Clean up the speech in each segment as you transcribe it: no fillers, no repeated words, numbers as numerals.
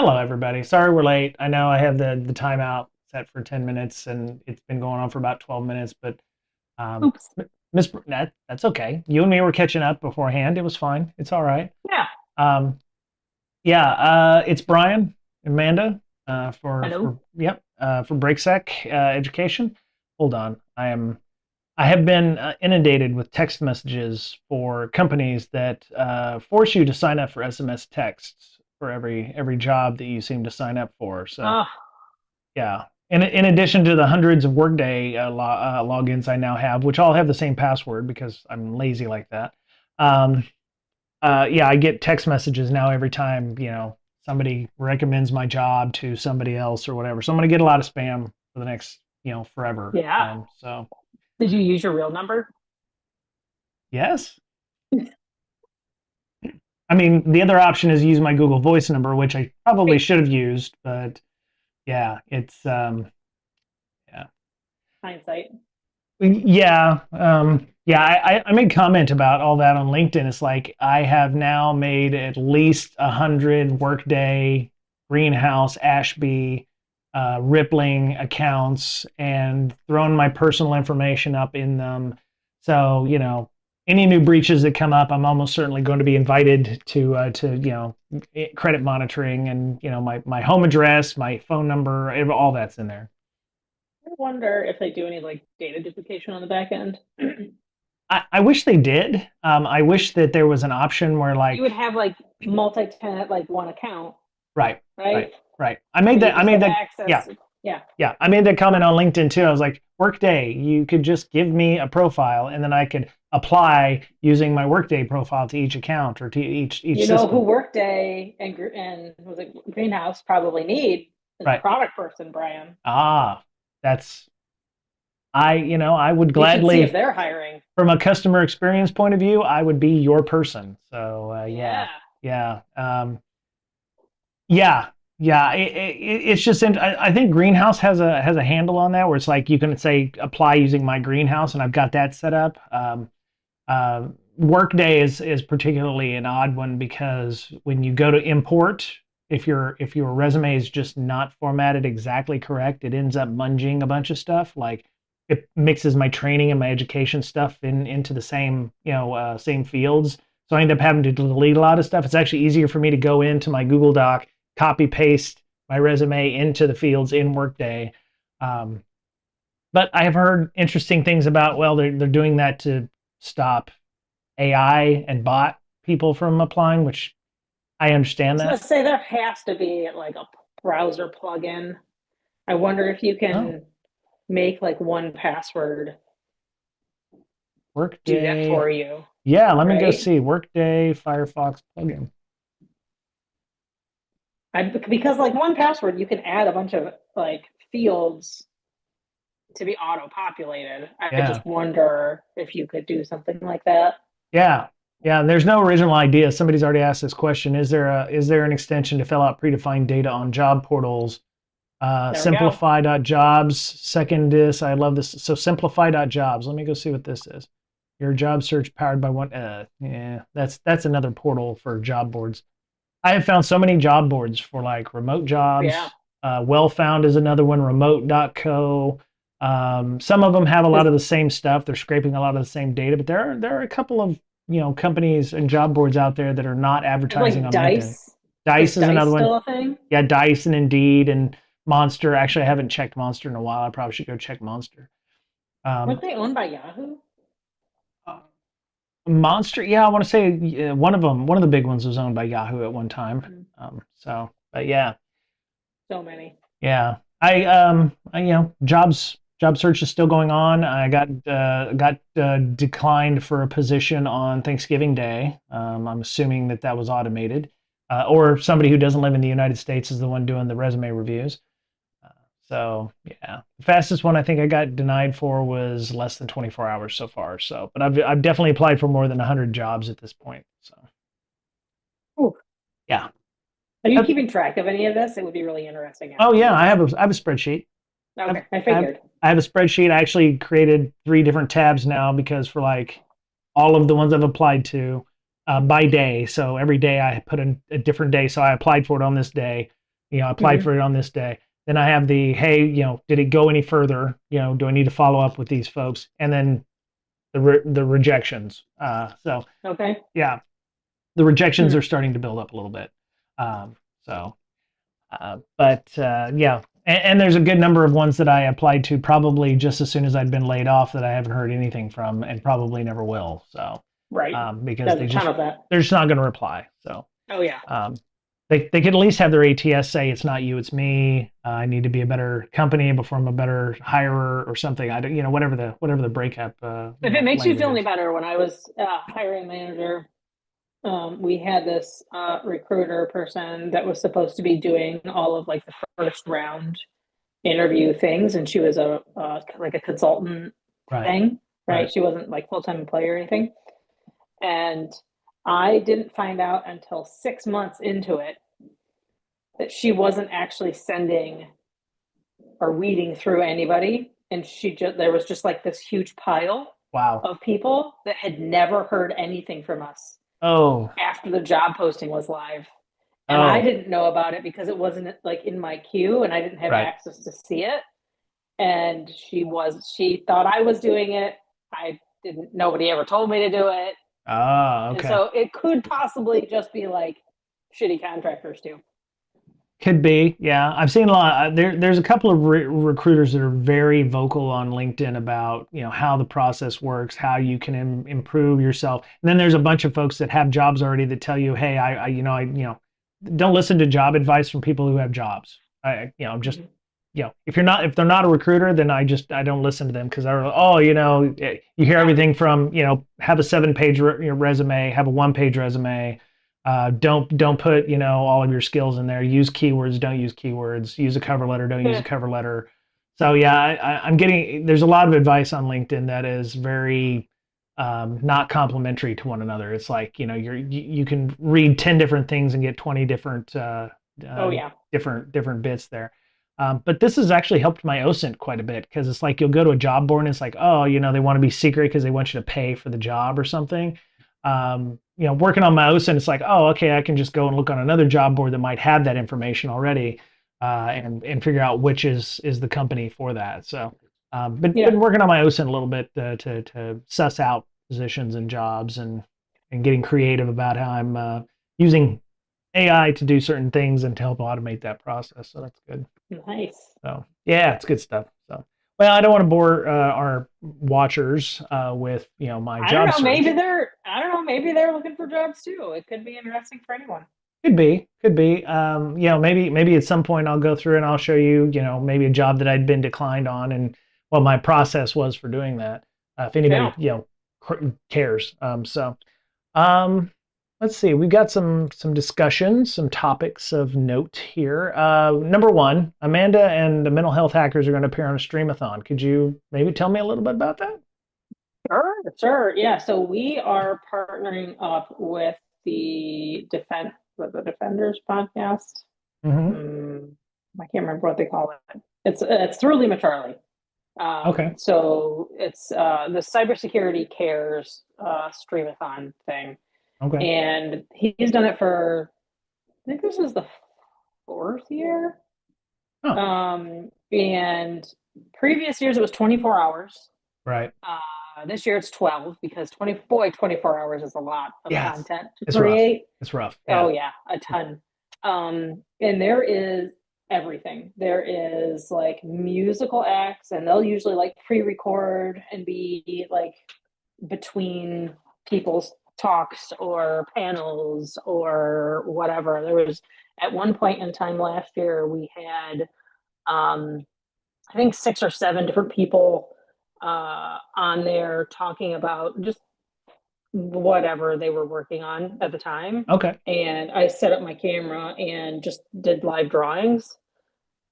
Hello, everybody. Sorry we're late. I know I have the timeout set for 10 minutes and it's been going on for about 12 minutes, but um, Oops. that's okay. You and me were catching up beforehand. It was fine. It's all right. Yeah. Um, yeah, it's Brian, Amanda, Hello. for BreakSec Education. Hold on. I have been inundated with text messages for companies that force you to sign up for SMS texts for every job that you seem to sign up for. So Oh, yeah, in addition to the hundreds of Workday logins I now have, which all have the same password because I'm lazy like that. Um, yeah, I get text messages now every time somebody recommends my job to somebody else or whatever. So I'm gonna get a lot of spam for the next forever. yeah. So Did you use your real number? yes. I mean, the other option is use my Google Voice number, which I probably Right. should have used, but yeah, it's yeah, Hindsight. yeah. I made comment about all that on LinkedIn. It's like I have now made at least 100 Workday, Greenhouse, Ashby, Rippling accounts, and thrown my personal information up in them. So any new breaches that come up, I'm almost certainly going to be invited to credit monitoring, and my home address, my phone number, all that's in there. I wonder if they do any like data duplication on the back end. I wish they did. I wish that there was an option where You would like, have like multi-tenant, like one account, right, right? right. So you I just made have that, yeah, access. Yeah. yeah. I made that comment on LinkedIn too. I was like, Workday, you could just give me a profile and then I could apply using my Workday profile to each account or to each You know who system. Workday and was it Greenhouse probably need is a Right. product person, Brian. Ah, that's I would You should see if gladly, they're hiring. from a customer experience point of view, I would be your person. So Yeah. yeah. Yeah, yeah. It's just I think Greenhouse has a handle on that where it's like you can say apply using my Greenhouse, and I've got that set up. Workday is particularly an odd one because when you go to import, if your resume is just not formatted exactly correct, it ends up munging a bunch of stuff. Like it mixes my training and my education stuff into the same same fields. So I end up having to delete a lot of stuff. It's actually easier for me to go into my Google Doc, copy paste my resume into the fields in Workday. Um, but I have heard interesting things about, well, they're doing that to stop AI and bot people from applying, which I understand So that. let's say there has to be like a browser plugin. I wonder if you Oh, can make like one password do that Workday. for you, Yeah, let me go right? see Workday Firefox plugin. Because like one password, you can add a bunch of like fields to be auto populated. I Yeah, just wonder if you could do something like that. yeah, yeah. There's no original idea. Somebody's already asked this question. Is there an extension to fill out predefined data on job portals? There we go. Simplify.jobs. Second this. I love this. So simplify.jobs. Let me go see what this is. Your job search powered by one. Yeah, that's another portal for job boards. I have found so many job boards for like remote Yeah. jobs. Well Found is another one, remote.co. Some of them have a lot Does, of the same stuff. They're scraping a lot of the same data, but there are a couple of companies and job boards out there that are not is advertising like on LinkedIn. Dice. Is Dice is Dice another one. still a thing? Yeah, Dice and Indeed and Monster. Actually, I haven't checked Monster in a while. I probably should go check Monster. Weren't Um, they owned by Yahoo? Monster, yeah, I want to say one of them, one of the big ones was owned by Yahoo at one time. Mhm. But yeah, So many. yeah. Job search is still going on. I got declined for a position on Thanksgiving Day. I'm assuming that was automated, or somebody who doesn't live in the United States is the one doing the resume reviews. Uh, so yeah, the fastest one I think I got denied for was less than 24 hours so far. So, but I've definitely applied for more than 100 jobs at this point. So Ooh. yeah. Are you Uh, keeping track of any of this? It would be really interesting oh yeah, actually. I have a spreadsheet. I've, Okay, I I've figured. I have a spreadsheet. I actually created three different tabs now because for like all of the ones I've applied to by day. So every day I put in a different day. So I applied for it on this day. I applied Mhm. for it on this day. Then I have the, hey, did it go any further? Do I need to follow up with these folks? And then the rejections. So Okay. yeah, the rejections Hmm. are starting to build up a little bit. Um, so, but yeah, and there's a good number of ones that I applied to probably just as soon as I'd been laid off that I haven't heard anything from, and probably never will. So, Right. because There's a ton of that. they're just not going to reply. So, Oh yeah. um, they could at least have their ATS say it's not you, it's me. I need to be a better company before I'm a better hirer or something. I don't, whatever the breakup, If it makes you language feel any is. better, when I was hiring manager, we had this recruiter person that was supposed to be doing all of like the first round interview things, and she was a like a consultant Right, thing, right? right. She wasn't like full time employee or anything. And I didn't find out until 6 months into it that she wasn't actually sending or weeding through anybody, and she just there was just like this huge pile Wow. of people that had never heard anything from us Oh, after the job posting was live. And I oh, didn't know about it because it wasn't like in my queue and I didn't have right. access to see it. And she thought I was doing it. I didn't, nobody ever told me to do it. Ah, And okay. so it could possibly just be like shitty contractors too. Could be, yeah. I've seen a lot. There's a couple of recruiters that are very vocal on LinkedIn about how the process works, how you can improve yourself. And then there's a bunch of folks that have jobs already that tell you, hey, don't listen to job advice from people who have jobs. I'm just Mhm. if they're not a recruiter, then I don't listen to them because they're oh you hear Yeah. everything from have a 7-page resume, have a 1-page resume, don't put all of your skills in there, use keywords, don't use keywords, use a cover letter, don't use a Yeah. cover letter. So yeah, I'm getting there's a lot of advice on LinkedIn that is very not complementary to one another. It's like you can read 10 different things and get 20 different Oh uh, yeah. different bits there. But this has actually helped my OSINT quite a bit because it's like you'll go to a job board and it's like, oh, they want to be secret because they want you to pay for the job or something. Working on my OSINT, it's like, oh, okay, I can just go and look on another job board that might have that information already, and figure out which is the company for that. So, Yeah. been working on my OSINT a little bit to suss out positions and jobs and getting creative about how I'm using AI to do certain things and to help automate that process. So that's good. Nice. So yeah, it's good stuff. So well, I don't want to bore our watchers with my I don't job know. search. I don't know. Maybe they're looking for jobs too. It could be interesting for anyone. Could be, could be. Maybe at some point I'll go through and I'll show you, maybe a job that I'd been declined on and what my process was for doing that. If anybody, Yeah. cares. Um, let's see. We've got some discussions, some topics of note here. Number one, Amanda and the mental health hackers are going to appear on a streamathon. Could you maybe tell me a little bit about that? Sure, sure. Yeah. So we are partnering up with the Defenders podcast. Mm-hmm. I can't remember what they call it. It's through Lima Charlie. Okay. So it's the Cybersecurity Cares streamathon thing, Okay. and he's done it for I think this is the fourth year. Oh, And previous years it was 24 hours. right. This year it's 12 because 24 hours is a lot of Yeah, content to it's rough. create. It's rough. Oh Yeah. yeah, a ton. And there is everything. There is like musical acts, and they'll usually like pre-record and be like between people's talks or panels or whatever. There was at one point in time last year we had I think 6 or 7 different people on there talking about just whatever they were working on at the time. Okay. And I set up my camera and just did live drawings.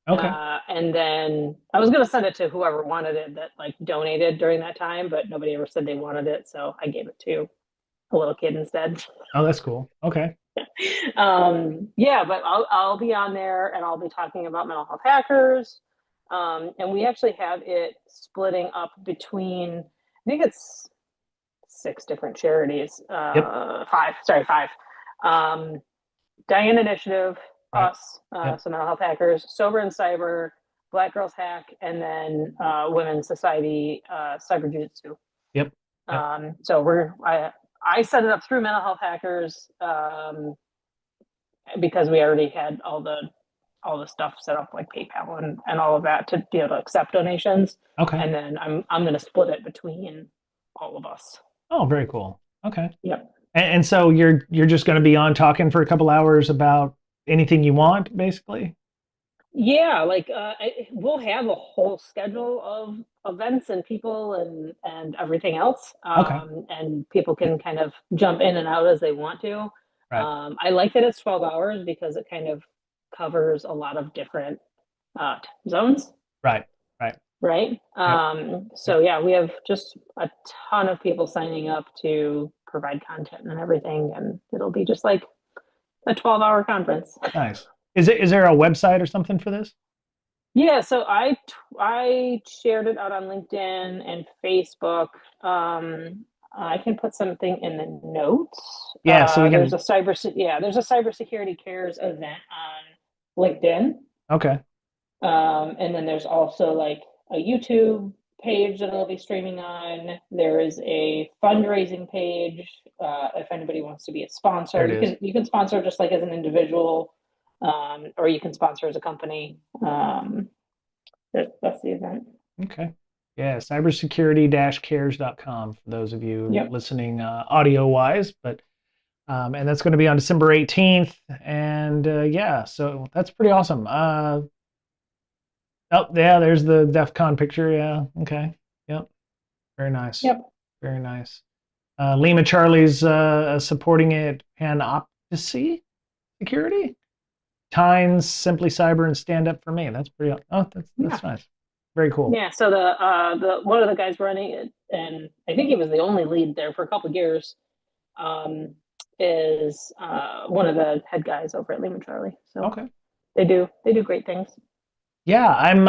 Okay. And then I was going to send it to whoever wanted it that like donated during that time, but nobody ever said they wanted it. So I gave it to a little kid instead. Oh, that's cool. Okay. Yeah, but I'll be on there and I'll be talking about mental health hackers. And we actually have it splitting up between, I think it's 6 different charities. Yep. Five, sorry, five. Um, Diane Initiative, Right. us, Yep. so mental health hackers, sober and cyber, Black Girls Hack, and then Women's Society Cyber Jiu-Jitsu. Yep. Yep. So I set it up through mental health hackers because we already had all the stuff set up like PayPal and all of that to be able to accept donations. Okay. And then I'm going to split it between all of us. Oh, very cool. Okay. Yep. And so you're just going to be on talking for a couple hours about anything you want, basically. Yeah, like we'll have a whole schedule of events and people and everything else, Okay. and people can kind of jump in and out as they want to. Right. I like that it's 12 hours because it kind of covers a lot of different zones, Right. Right. right? Yep. So yeah, we have just a ton of people signing up to provide content and everything, and it'll be just like a 12-hour conference. Nice. Is there a website or something for this? Yeah, so I shared it out on LinkedIn and Facebook. I can put something in the notes. Yeah, so we can. There's a cybersecurity cares event on LinkedIn. Okay. And then there's also like a YouTube page that I'll be streaming on. There is a fundraising page if anybody wants to be a There sponsor. it is. You can sponsor just like as an individual, or you can sponsor as a company. That's the event. Okay. Yeah, cybersecurity-cares.com for those of you Yep. listening audio wise, but and that's going to be on December 18th. And yeah, so that's pretty awesome. Oh, yeah, there's the DEF CON picture. Yeah. Okay. Yep. Very nice. Yep. Very nice. Lima Charlie's supporting it. Panopticity Security. Tynes, Simply Cyber, and Stand Up for Me. That's pretty. Oh, that's Yeah. nice. Very cool. Yeah. So the one of the guys running it, and I think he was the only lead there for a couple of years, is one of the head guys over at Lehman Charlie. So Okay. they do great things. Yeah, I'm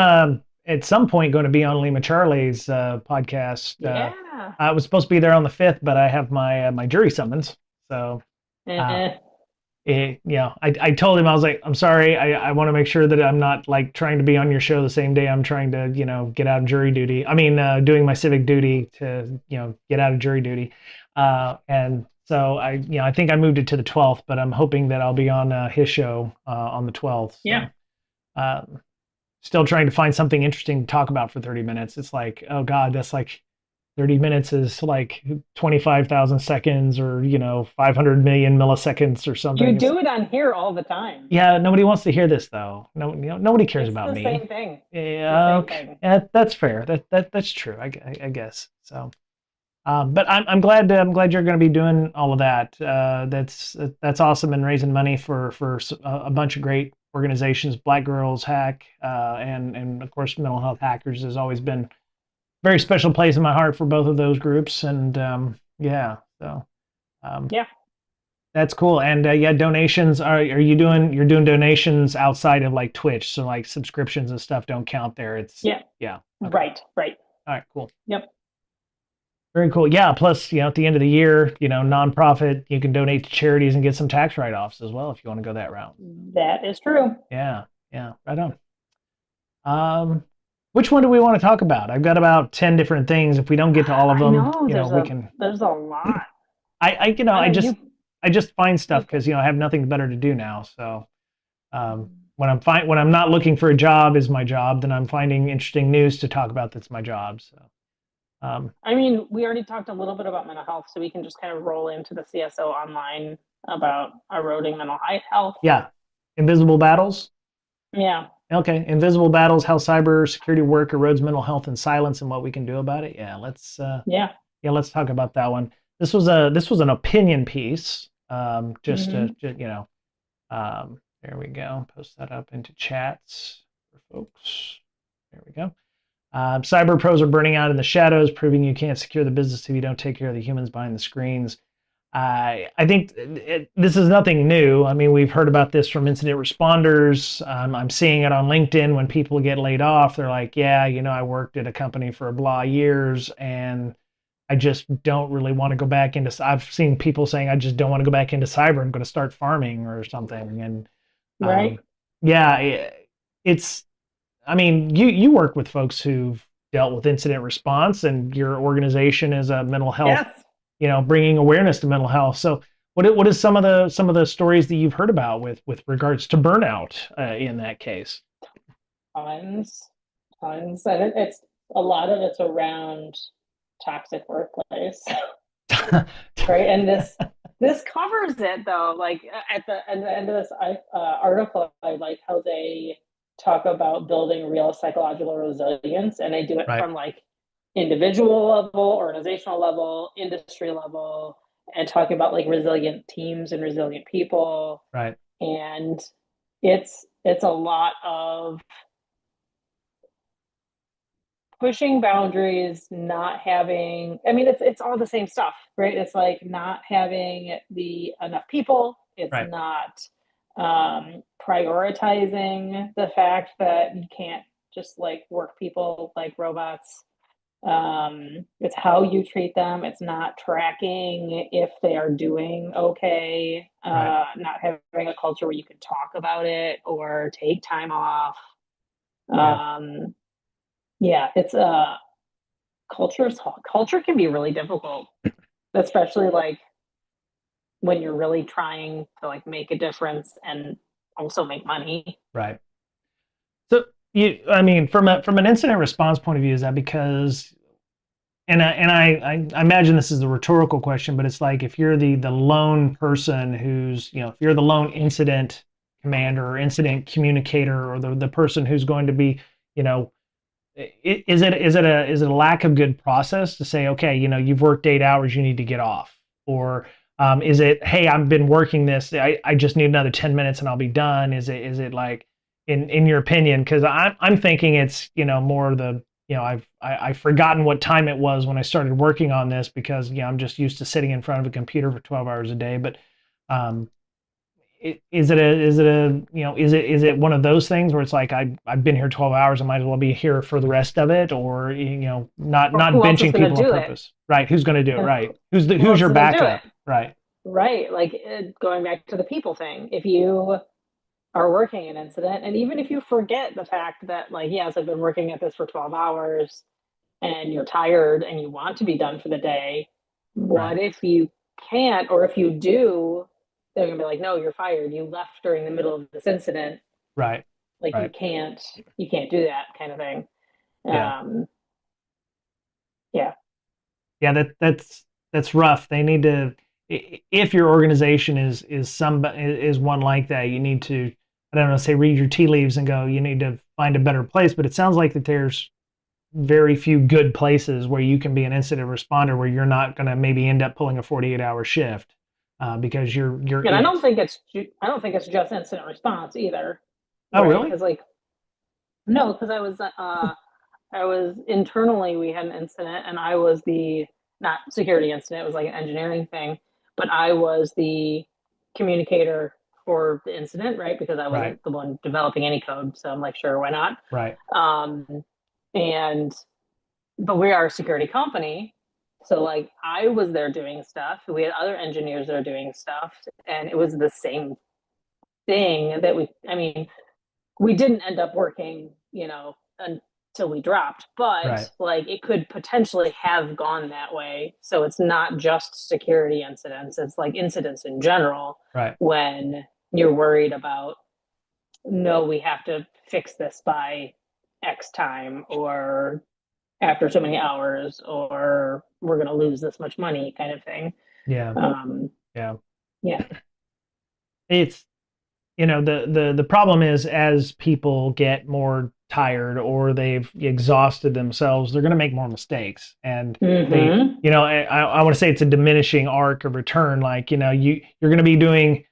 at some point going to be on Lima Charlie's podcast. Yeah. I was supposed to be there on the 5th, but I have my jury summons. So, uh, Eh, I told him, I was like, I'm sorry, I want to make sure that I'm not like trying to be on your show the same day I'm trying to, get out of jury duty. I mean, doing my civic duty to, get out of jury duty. And so I think I moved it to the 12th, but I'm hoping that I'll be on his show on the 12th. So, yeah. Still trying to find something interesting to talk about for 30 minutes. It's like, oh God, that's like 30 minutes is like 25,000 seconds or, 500 million milliseconds or something. You do it on here all the time. Yeah, nobody wants to hear this though. No, nobody cares It's about the me. same thing. Yeah, Same okay. thing. Yeah, that's fair. That's true. I guess. So, but I'm glad you're going to be doing all of that. That's awesome and raising money for a bunch of great organizations. Black Girls Hack, and of course Mental Health Hackers has always been a very special place in my heart for both of those groups. And yeah, so Yeah. that's cool. And yeah, donations are you doing? You're doing donations outside of like Twitch, so like subscriptions and stuff don't count there. It's Yeah. yeah. Okay. Right. All right, cool. Yep. Very cool. Yeah. Plus, at the end of the year, nonprofit, you can donate to charities and get some tax write-offs as well if you want to go that route. That is true. Yeah. Yeah. Right on. Which one do we want to talk about? I've got about 10 different things. If we don't get to all of them, we can. There's a lot. I just find stuff because I have nothing better to do now. So when I'm not looking for a job is my job, then I'm finding interesting news to talk about. That's my job. So. I mean, we already talked a little bit about mental health, so we can just kind of roll into the CSO online about eroding mental health. Yeah. Invisible battles. Yeah. Okay. Invisible battles, how cyber security work erodes mental health in silence and what we can do about it. Yeah. Let's talk about that one. This was an opinion piece. There we go. Post that up into chats for folks. There we go. Cyber pros are burning out in the shadows, proving you can't secure the business if you don't take care of the humans behind the screens. I think this is nothing new. I mean, we've heard about this from incident responders. I'm seeing it on LinkedIn when people get laid off. They're like, yeah, I worked at a company for blah years and I just don't really want to go back into. I've seen people saying, I just don't want to go back into cyber. I'm going to start farming or something. And Right. Yeah, it's, I mean, you work with folks who've dealt with incident response, and your organization is a mental health, Yes. bringing awareness to mental health. So, what is some of the stories that you've heard about with regards to burnout in that case? Tons, tons, and it's a lot of it's around toxic workplace, right? And this covers it though. Like at the end of this article, I like how they talk about building real psychological resilience, and they do it Right, from like individual level, organizational level, industry level, and talking about like resilient teams and resilient people. right, And it's a lot of pushing boundaries, not having, I mean, it's all the same stuff, right? It's like not having the enough people. It's right. not prioritizing the fact that you can't just like work people like robots. It's how you treat them. It's not tracking if they are doing okay. Right. Not having a culture where you can talk about it or take time off. Yeah. Um, yeah, it's culture can be really difficult, especially like when you're really trying to like make a difference and also make money. Right. So I mean, from an incident response point of view, is that because, and I imagine this is the rhetorical question, but it's like if you're the lone person who's, if you're the lone incident commander or incident communicator, or the person who's going to be, you know, is it a lack of good process to say, okay, you've worked 8 hours, you need to get off, or is it, hey, I've been working this, I just need another 10 minutes and I'll be done? Is it like, in your opinion? Because I'm thinking it's, more the, I've forgotten what time it was when I started working on this, because I'm just used to sitting in front of a computer for 12 hours a day. But um, is it one of those things where it's like, I've been here 12 hours, I might as well be here for the rest of it? Or not Or not who else is benching going to people on do it? purpose, right? Who's going to do it, And right? who Who's else your is going to do it? backup, right? Right. Like going back to the people thing. If you are working an incident, and even if you forget the fact that, like, yes, I've been working at this for 12 hours and you're tired and you want to be done for the day, Right, what if you can't? Or if you do, they're going to be like, no, you're fired. You left during the middle of this incident. right, Like, right. you can't do that kind of thing. Yeah, Um, yeah. yeah. That's rough. They need to, if your organization is one like that, you need to, I don't know, say, read your tea leaves and go, you need to find a better place. But it sounds like that there's very few good places where you can be an incident responder, where you're not going to maybe end up pulling a 48-hour shift, because you're And it. I don't think it's just incident response either, Oh, right? really? Because like no, because I was internally, we had an incident, and I was the not security incident, it was like an engineering thing, but I was the communicator for the incident, right? Because I Right, wasn't the one developing any code, so I'm like, sure, why not? right, Um, and but we are a security company, so like I was there doing stuff. We had other engineers that are doing stuff, and it was the same thing that I mean, we didn't end up working, until we dropped, but right, like it could potentially have gone that way. So it's not just security incidents, it's like incidents in general right. when you're worried about, no, we have to fix this by X time, or after so many hours, or we're going to lose this much money kind of thing. Yeah, Um, yeah. yeah. It's, the problem is, as people get more tired or they've exhausted themselves, they're going to make more mistakes. And they, Mm-hmm. I want to say it's a diminishing arc of return. Like, you're going to be doing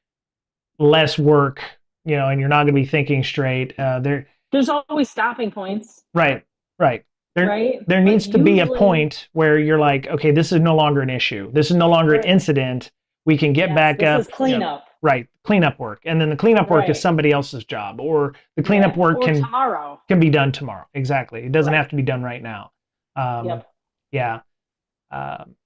less work, and you're not going to be thinking straight. There's always stopping points, Right, right. There right? there But needs to be a usually, point where you're like, okay, this is no longer an issue. This is no longer an right. incident. We can get Yes, back this is up. cleanup. Right, cleanup work, and then the cleanup work is Right. somebody else's job, or the cleanup Yeah. work Or can tomorrow. can be done tomorrow. Exactly. It doesn't Right. have to be done right now. Um, Yep. yeah. Um,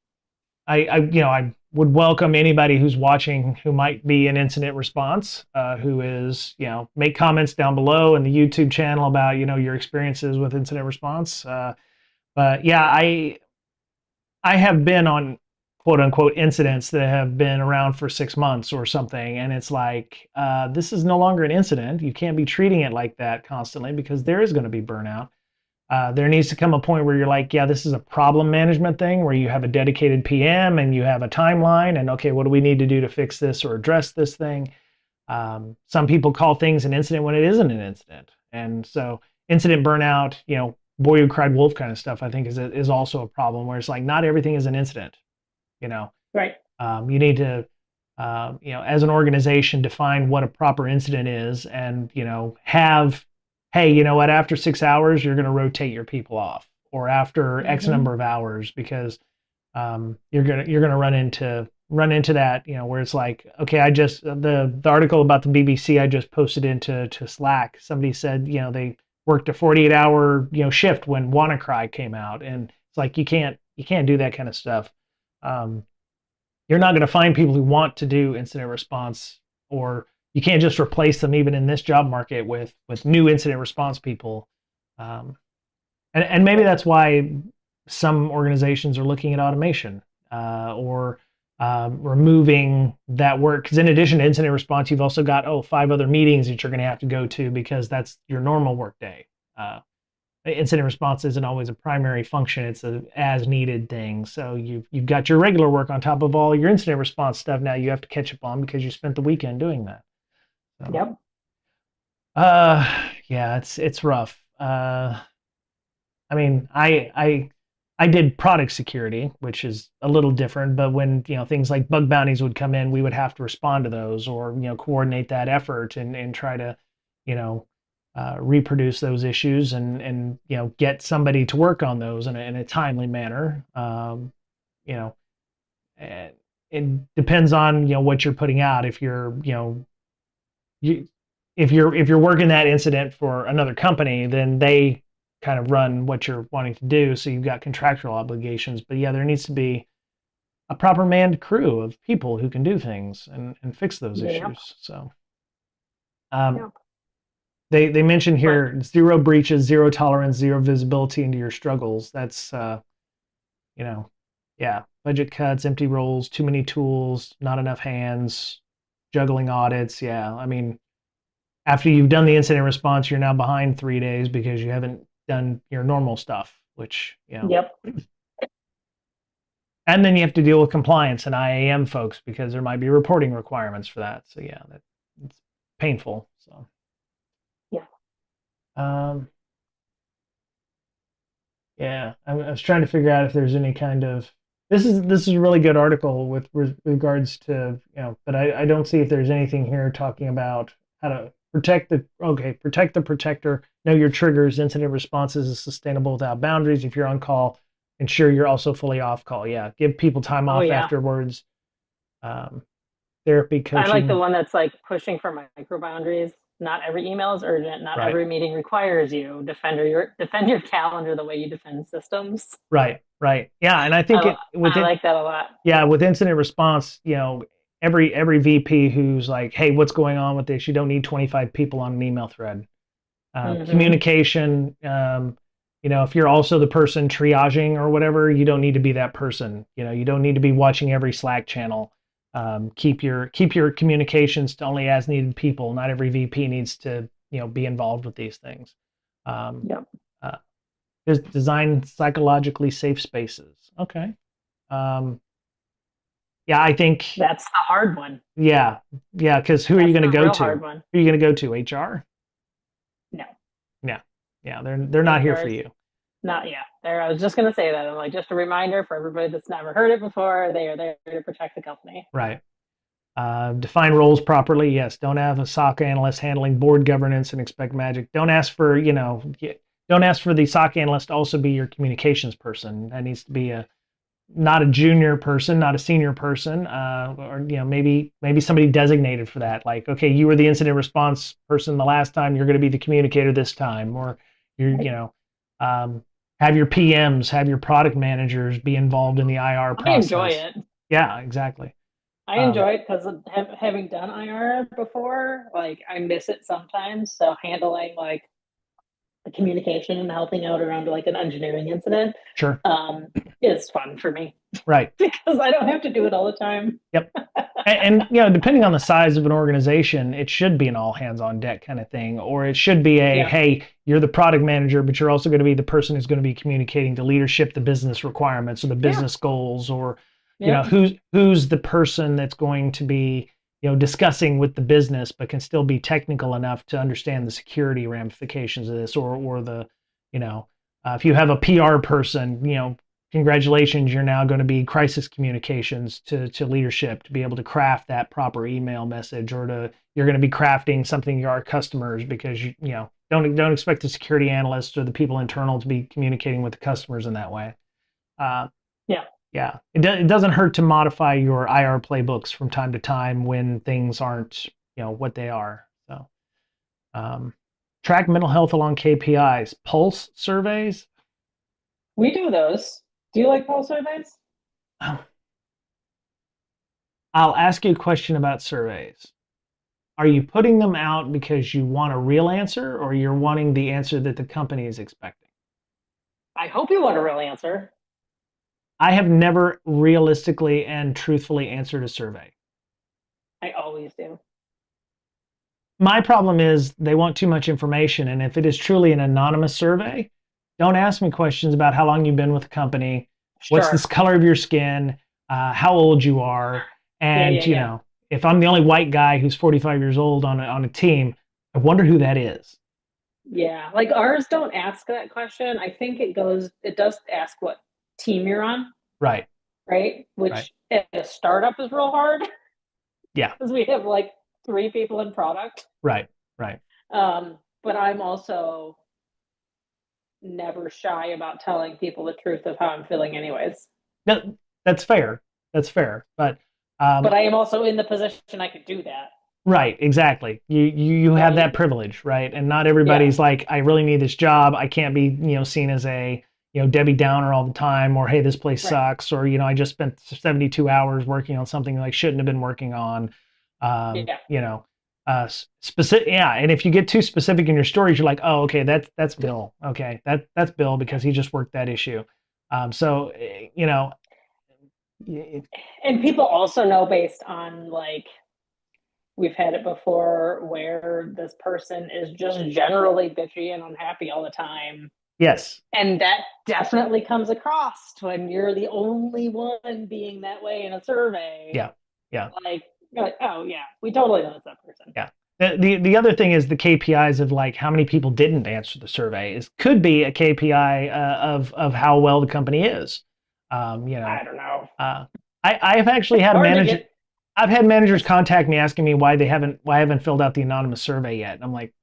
I would welcome anybody who's watching who might be in incident response, who is, make comments down below in the YouTube channel about, your experiences with incident response. But yeah, I have been on quote unquote incidents that have been around for 6 months or something. And it's like, this is no longer an incident. You can't be treating it like that constantly because there is going to be burnout. There needs to come a point where you're like, yeah, this is a problem management thing where you have a dedicated PM and you have a timeline and, okay, what do we need to do to fix this or address this thing? Some people call things an incident when it isn't an incident. And so incident burnout, boy who cried wolf kind of stuff, I think is also a problem where it's like, not everything is an incident, you know. Right. You need to, as an organization, define what a proper incident is, and have, hey, you know what? After 6 hours, you're going to rotate your people off, or after X Mm-hmm. number of hours, because you're gonna run into that, where it's like, okay, I just the article about the BBC I just posted into Slack. Somebody said, they worked a 48-hour shift when WannaCry came out, and it's like you can't do that kind of stuff. Um, you're not going to find people who want to do incident response, or you can't just replace them even in this job market with new incident response people. Um, and maybe that's why some organizations are looking at automation, or removing that work. Because in addition to incident response, you've also got 5 other meetings that you're going to have to go to because that's your normal work day. Incident response isn't always a primary function; it's a as needed thing. So you've got your regular work on top of all your incident response stuff. Now you have to catch up on because you spent the weekend doing that. So, Yep. yeah, it's rough. I mean, I did product security, which is a little different. But when things like bug bounties would come in, we would have to respond to those, or coordinate that effort and try to you know reproduce those issues and get somebody to work on those in a timely manner. You know, and it depends on what you're putting out. If you're you if you're working that incident for another company, then they kind of run what you're wanting to do, so you've got contractual obligations. But yeah, there needs to be a proper manned crew of people who can do things and fix those Yep. issues. So um, Yep. they mentioned But here zero breaches, zero tolerance, zero visibility into your struggles. That's you know yeah, budget cuts, empty roles, too many tools, not enough hands, juggling audits. Yeah, I mean, after you've done the incident response, you're now behind 3 days because you haven't done your normal stuff, which, yep. and then you have to deal with compliance and IAM folks because there might be reporting requirements for that. So yeah, it's painful. So, Yeah. um, yeah, I was trying to figure out if there's any kind of, this is a really good article with regards to, but I don't see if there's anything here talking about how to protect the protector, know your triggers, incident responses is sustainable without boundaries. If you're on call, ensure you're also fully off call. Yeah, give people time Oh off yeah. afterwards. Um, Therapy, I like the coaching. one that's like pushing for micro boundaries. Not every email is urgent. Not Right, every meeting requires you. Defend your calendar the way you defend systems. right, right. Yeah, and I think I it I within like that a lot. yeah, with incident response, every VP who's like, hey, what's going on with this? You don't need 25 people on an email thread. Mm-hmm. Communication. If you're also the person triaging or whatever, you don't need to be that person. You don't need to be watching every Slack channel. Keep your communications to only as needed people. Not every VP needs to be involved with these things. Um, Yep. uh, Design psychologically safe spaces. Okay. Um, yeah, I think, That's the hard one. yeah, yeah, because who are you That's going to the go real to? hard one. Who are you going to go to? HR? No. Yeah, yeah, they're not here HR for is you. not, yeah. There, I was just gonna say that. I'm like, just a reminder for everybody that's never heard it before, they are there to protect the company. Right. Define roles properly. Yes. Don't have a SOC analyst handling board governance and expect magic. Don't ask for the SOC analyst to also be your communications person. That needs to be not a junior person, not a senior person, or maybe somebody designated for that. Like, okay, you were the incident response person the last time. You're going to be the communicator this time, or you're Right. um, Have your PMs, have your product managers be involved in the IR I enjoy process. it. Yeah, exactly. I Um, enjoy it because having done IR before, like I miss it sometimes. So handling like the communication and helping out around like an engineering incident sure. um, is fun for me Right. because I don't have to do it all the time. Yep. And depending on the size of an organization, it should be an all hands on deck kind of thing, or it should be a, Yeah. hey, you're the product manager, but you're also going to be the person who's going to be communicating to leadership the business requirements or the Yeah. business goals, or Yep. who's the person that's going to be discussing with the business, but can still be technical enough to understand the security ramifications of this, or the if you have a PR person, congratulations, you're now going to be crisis communications to leadership to be able to craft that proper email message, or you're going to be crafting something to our customers, because don't expect the security analysts or the people internal to be communicating with the customers in that way. Uh, Yeah. yeah, it doesn't hurt to modify your IR playbooks from time to time when things aren't what they are. So um, track mental health along KPIs, pulse surveys. We do those. Do you like pulse surveys? I'll ask you a question about surveys. Are you putting them out because you want a real answer, or you're wanting the answer that the company is expecting? I hope you want a real answer. I have never realistically and truthfully answered a survey. I always do. My problem is they want too much information. And if it is truly an anonymous survey, don't ask me questions about how long you've been with the company, what's the Sure. color of your skin, how old you are. Yeah, And, yeah, yeah. if I'm the only white guy who's 45 years old on a team, I wonder who that is. Yeah. Like ours don't ask that question. I think it does ask what team you're on, Right, right? right. Which at a startup is real hard Yeah, because we have like three people in product. right, right. But I'm also never shy about telling people the truth of how I'm feeling, anyways. No, that's fair. That's fair. But But I am also in the position I could do that, right, exactly. You have that right? privilege, right? And not Yeah, everybody's like, I really need this job. I can't be, seen as a, Debbie Downer all the time, or hey, this place right. sucks, or I just spent 72 hours working on something I shouldn't have been working on. Um, Yeah, you know, specific, yeah. And if you get too specific in your stories, you're like, oh, okay, that's Bill. Okay, that's Bill yeah. because he just worked that issue. So it, And people also know based on like we've had it before where this person is just generally bitchy and unhappy all the time. yes, And that definitely comes across when you're the only one being that way in a survey. yeah, yeah. Like, you're like, oh yeah, we totally know it's that person. Yeah. The other thing is the KPIs of like how many people didn't answer the survey is could be a KPI of how well the company is. I don't know. Uh, I have actually It's had a hard to manager. get. I've had managers It's contact me asking me why I haven't filled out the anonymous survey yet. And I'm like,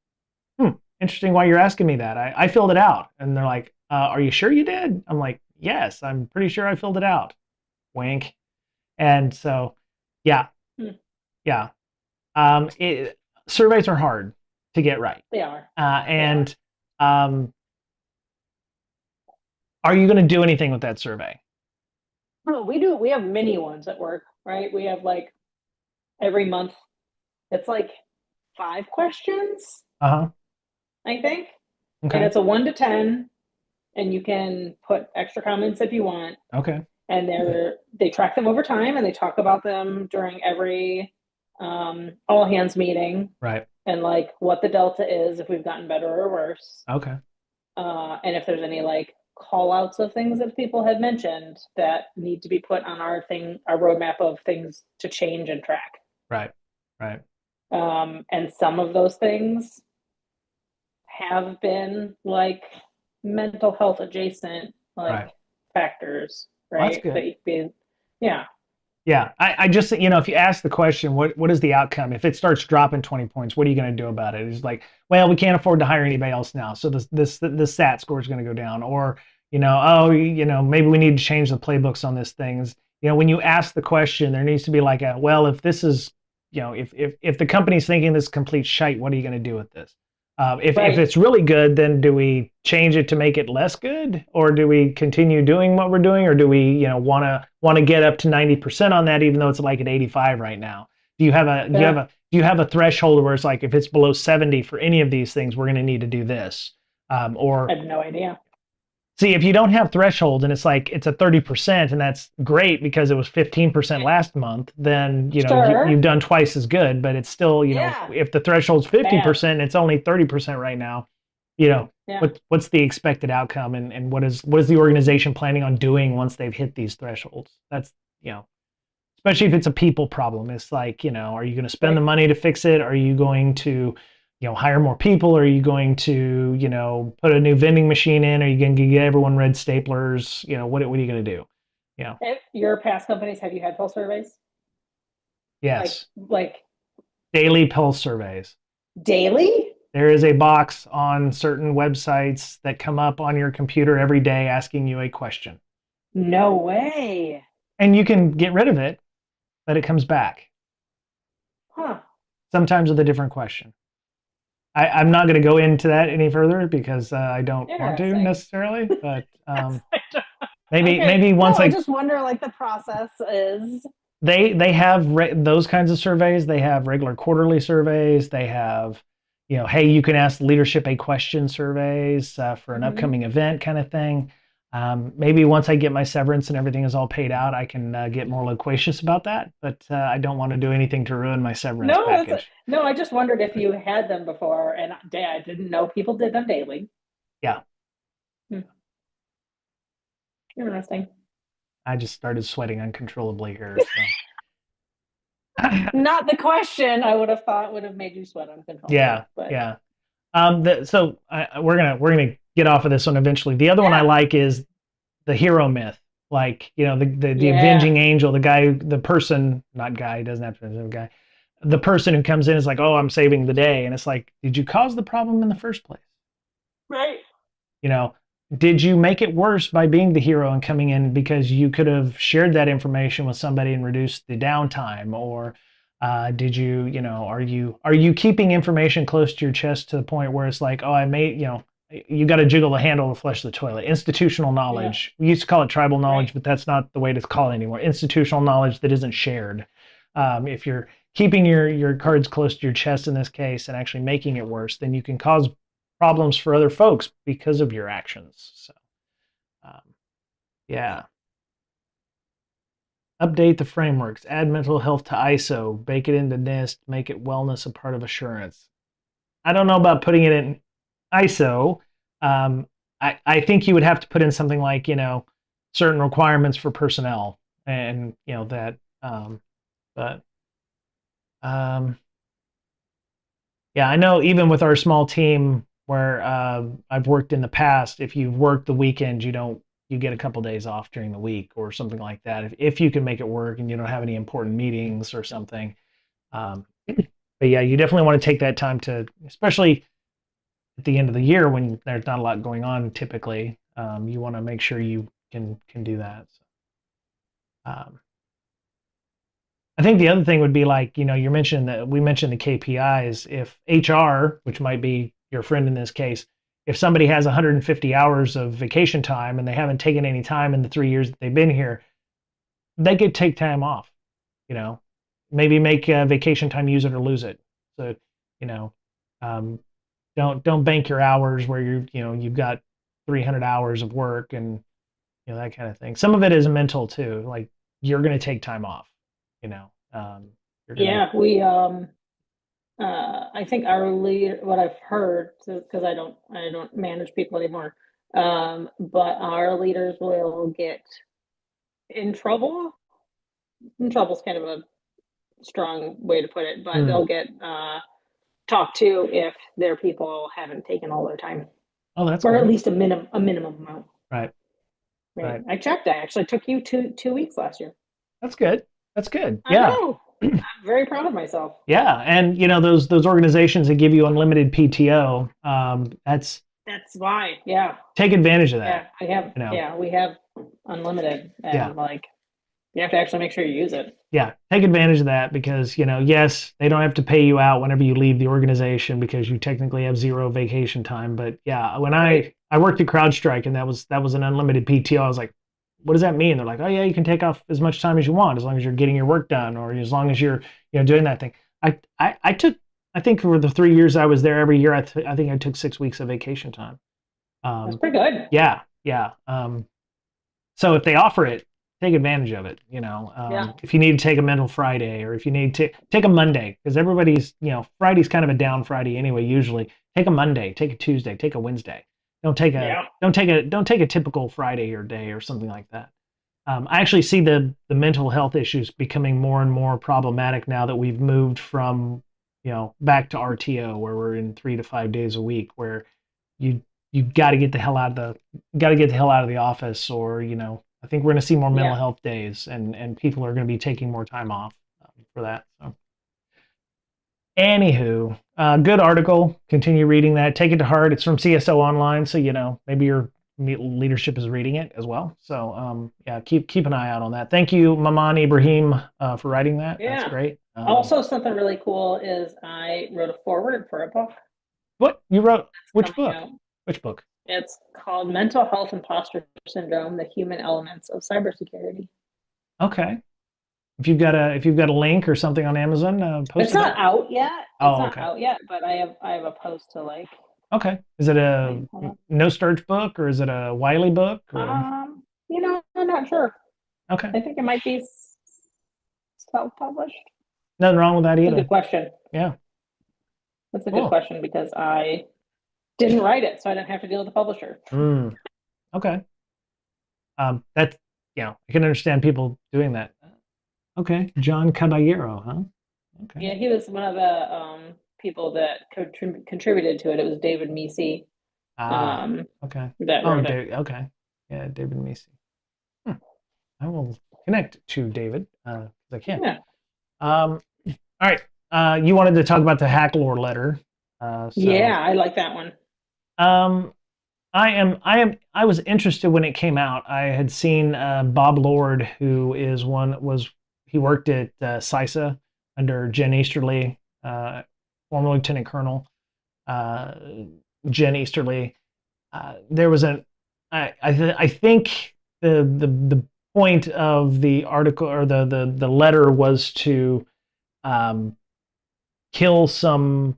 interesting why you're asking me that. I filled it out, and they're like, are you sure you did? I'm like, yes, I'm pretty sure I filled it out. Wink. And so, yeah, hmm, yeah. Surveys are hard to get right. they are. They are. And um, are you going to do anything with that survey? Oh, we do. We have mini ones at work, right? We have like every month. It's like 5 questions, Uh huh. I think, and Okay. it's a 1 to 10, and you can put extra comments if you want. Okay. And they track them over time, and they talk about them during every all hands meeting, Right. and like what the delta is if we've gotten better or worse, Okay. and if there's any like call outs of things that people have mentioned that need to be put on our roadmap of things to change and track. Right. Right. And some of those things have been like mental health adjacent like Right. factors, Well, that's right? good. Yeah, Yeah. I just, if you ask the question, what is the outcome? If it starts dropping 20 points, what are you going to do about it? It's like, well, we can't afford to hire anybody else now. So this SAT score is going to go down. Or, oh, maybe we need to change the playbooks on this things. When you ask the question, there needs to be like well, if this is, if the company's thinking this is complete shite, what are you going to do with this? If Right. it's really good, then do we change it to make it less good, or do we continue doing what we're doing, or do we, want to get up to 90% on that, even though it's like at 85 right now? Do you have a do you have Yeah. a do you have a threshold where it's like if it's below 70 for any of these things, we're going to need to do this, I or have no idea. see, if you don't have threshold and it's like it's a 30% and that's great because it was 15% last month, then you've Sure. done twice as good. But it's still, Yeah. if the threshold's 50% Math. and it's only 30% right now, you know Yeah. what's the expected outcome, and what is the organization planning on doing once they've hit these thresholds? That's, especially if it's a people problem. It's like, are you going to spend the Right. money to fix it? Are you going to, hire more people? Are you going to, put a new vending machine in? Are you going to get everyone red staplers? What are you going to do? If your past companies, have you had pulse surveys? Yes. Like Daily pulse surveys. daily? There is a box on certain websites that come up on your computer every day asking you a question. No way. And you can get rid of it, but it comes back. Huh. Sometimes with a different question. I'm not going to go into that any further because I don't want to Interesting. necessarily, but maybe Okay. maybe No, once I I just wonder like the process is. they have those kinds of surveys. They have regular quarterly surveys. They have, hey, you can ask leadership a question surveys for an Mhm. upcoming event kind of thing. Maybe once I get my severance and everything is all paid out, I can get more loquacious about that. But I don't want to do anything to ruin my severance No, package. no, I just wondered if you had them before, and I didn't know people did them daily. Yeah, Hmm. Interesting. I just started sweating uncontrollably here. So Not the question I would have thought would have made you sweat uncontrollably, yeah, but yeah. We're gonna get off of this one eventually. The other one I yeah, like is the hero myth. Like, the yeah, avenging angel, the guy, the person, not guy, he doesn't have to be a guy. The person who comes in is like, oh, I'm saving the day, and it's like, did you cause the problem in the first place? right. You know, did you make it worse by being the hero and coming in because you could have shared that information with somebody and reduced the downtime, or did you, are you keeping information close to your chest to the point where it's like, oh, I made, you got to jiggle the handle to flush the toilet. Institutional Yeah, knowledge. We used to call it tribal right. knowledge, but that's not the way to call it anymore. Institutional knowledge that isn't shared. If you're keeping your cards close to your chest in this case and actually making it worse, then you can cause problems for other folks because of your actions. So, um, yeah. Update the frameworks, add mental health to ISO, bake it into NIST, make it wellness a part of assurance. I don't know about putting it in ISO. Um, I think you would have to put in something like, certain requirements for personnel, and, that. But um, yeah, I know even with our small team where I've worked in the past, if you've worked the weekend, you get a couple days off during the week or something like that. If you can make it work and you don't have any important meetings or something. But yeah, you definitely want to take that time to, especially at the end of the year when there's not a lot going on typically. You want to make sure you can do that. So, I think the other thing would be like, you mentioned that we mentioned the KPIs. If HR, which might be your friend in this case, if somebody has 150 hours of vacation time and they haven't taken any time in the 3 years that they've been here, they could take time off. You know, maybe make vacation time, use it or lose it. So, you know, um, don't bank your hours where you've got 300 hours of work and that kind of thing. Some of it is mental too. Like, you're going to take time off. You know, you're going to. Yeah, we I think our lead what I've heard because I don't manage people anymore. But our leaders will get in trouble. In trouble's kind of a strong way to put it, but Mm. they'll get talked to if their people haven't taken all their time, Oh, that's or at good. least a minimum amount. Right. Right. Right. I checked. I actually took you two weeks last year. That's good. That's good. I Yeah. know. I'm very proud of myself. Yeah. And those organizations that give you unlimited PTO, that's That's why. Yeah. take advantage of that. Yeah. I have. You know. Yeah. We have unlimited Yeah. and like You have to actually make sure you use it. Yeah, take advantage of that because, yes, they don't have to pay you out whenever you leave the organization because you technically have zero vacation time. But yeah, when Right. I worked at CrowdStrike and that was an unlimited PTO, I was like, what does that mean? They're like, oh yeah, you can take off as much time as you want as long as you're getting your work done or as long as you're, doing that thing. I took, I think for the 3 years I was there every year, I think I took 6 weeks of vacation time. That's Um, pretty good. yeah, yeah. So if they offer it, take advantage of it. Yeah. If you need to take a mental Friday, or if you need to take a Monday, because everybody's, Friday's kind of a down Friday anyway. Usually, take a Monday, take a Tuesday, take a Wednesday. Yeah. Don't take a typical Friday or day or something like that. I actually see the mental health issues becoming more and more problematic now that we've moved from back to RTO where we're in 3 to 5 days a week where you you got to get the hell out of the office or I think we're going to see more mental Yeah. health days and people are going to be taking more time off for that. So anywho, good article. Continue reading that. Take it to heart. It's from CSO Online, so maybe your leadership is reading it as well. So yeah, keep an eye out on that. Thank you, Maman Ibrahim, for writing that. That's Yeah. great. Also, something really cool is I wrote a foreword for a book What you wrote? Which coming book? out. Which book? It's called Mental Health Imposter Syndrome: The Human Elements of Cybersecurity. Okay. If you've got a link or something on Amazon, post It's it not up. out yet. It's Oh, not okay. out yet, but I have a post to like. Okay. Is it a Wait, hold on. no starch book or is it a Wiley book or I'm not sure. okay? I think it might be self-published. Nothing wrong with that That's a good either. question. Yeah. That's a good Cool. question because I didn't write it, so I didn't have to deal with the publisher. Mm, okay. That's I can understand people doing that. Okay. John Caballero, huh? Okay. Yeah, he was one of the people that contributed to it. It was David Meese Ah. um, Okay. that Oh, wrote it. David. Okay. Yeah, David Macy. Hmm. I will connect to David because I can. Yeah, All right. You wanted to talk about the hacklore letter. So yeah, I like that one. um, I was interested when it came out. I had seen Bob Lord, who is he worked at CISA under Jen Easterly, former Lieutenant Colonel uh, Jen Easterly. There was I think the point of the article or the letter was to um, kill some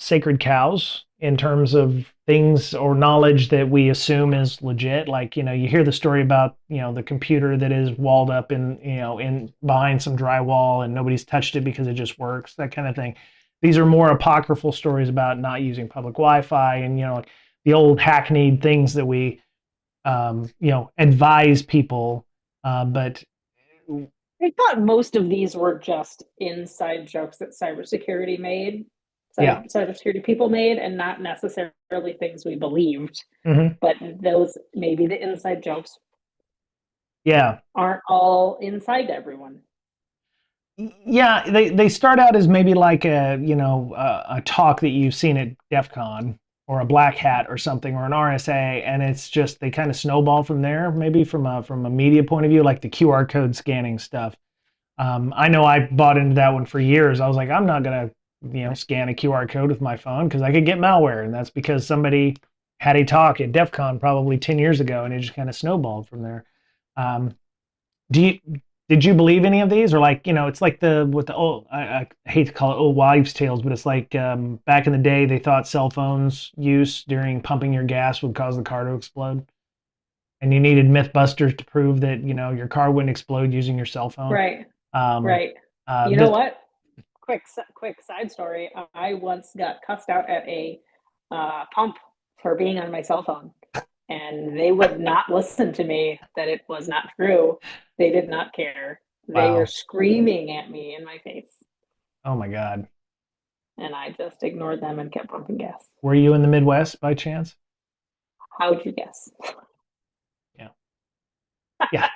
sacred cows in terms of things or knowledge that we assume is legit. Like, you hear the story about, the computer that is walled up in behind some drywall and nobody's touched it because it just works, that kind of thing. These are more apocryphal stories about not using public Wi-Fi and, like the old hackneyed things that we, advise people. But I thought most of these were just inside jokes that cybersecurity made, yeah. cybersecurity people made, and not necessarily things we believed. Hmm. But those maybe the inside jokes Yeah. aren't all inside everyone. Yeah, they start out as maybe like a talk that you've seen at DEF CON or a black hat or something or an RSA, and it's just they kind of snowball from there. Maybe from a media point of view, like the QR code scanning stuff. I know I bought into that one for years. I was like, I'm not gonna scan a QR code with my phone because I could get malware, and that's because somebody had a talk at DEF CON probably 10 years ago, and it just kind of snowballed from there. Um, do you did you believe any of these or like it's like the with the old I hate to call it old wives tales but it's like back in the day they thought cell phones use during pumping your gas would cause the car to explode and you needed mythbusters to prove that your car wouldn't explode using your cell phone. Right, um right. You know this what? Quick side story. I once got cussed out at a pump for being on my cell phone, and they would not listen to me that it was not true. They did not care. They were Wow. screaming at me in my face, Oh my god. and I just ignored them and kept pumping gas. Were you in the Midwest by chance? How'd you guess? Yeah. Yeah,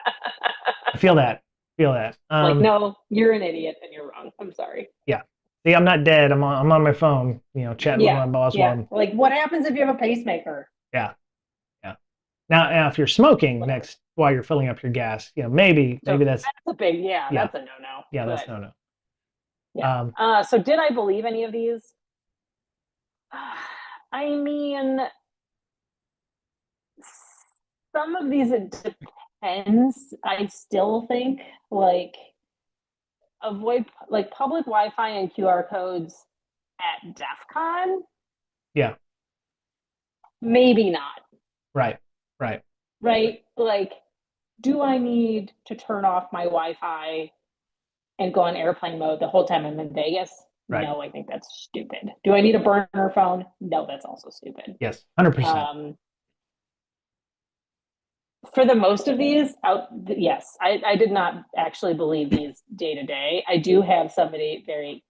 I feel that Like, no, you're an idiot and you're wrong. I'm sorry. yeah. See, I'm not dead. I'm on my phone chatting with Yeah, my boss while yeah. I'm Like, what happens if you have a pacemaker? yeah. Yeah. Now, if you're smoking next while you're filling up your gas, maybe So that's that's a big, yeah, yeah, that's a no-no. yeah, that's But no no. yeah. Um, So did I believe any of these? I mean, some of these it depends. I still think like avoid like public Wi-Fi and QR codes at DEF CON. yeah, Maybe not, right, right, right? Like, do I need to turn off my Wi-Fi and go on airplane mode the whole time I'm in Vegas? right. No, I think that's stupid. Do I need a burner phone? No, that's also stupid. Yes, 100%. Um, for the most of these, yes, I did not actually believe these day to day. I do have somebody very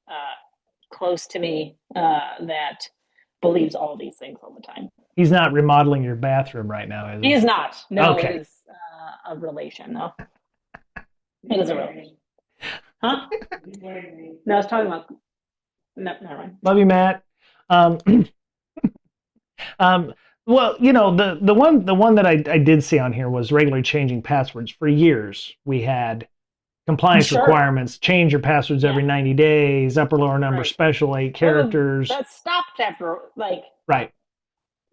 close to me that believes all these things all the time. He's not remodeling your bathroom right now, is He he? is not. No, it Okay. is a relation. No, it is a relation. Huh? No, I was talking about. No, never mind. Love you, Matt. Um, um, well, the one that I did see on here was regularly changing passwords. For years, we had compliance Sure. requirements: change your passwords Yeah. every 90 days, upper lower number, Right. special 8 Well, characters. that stopped after Right.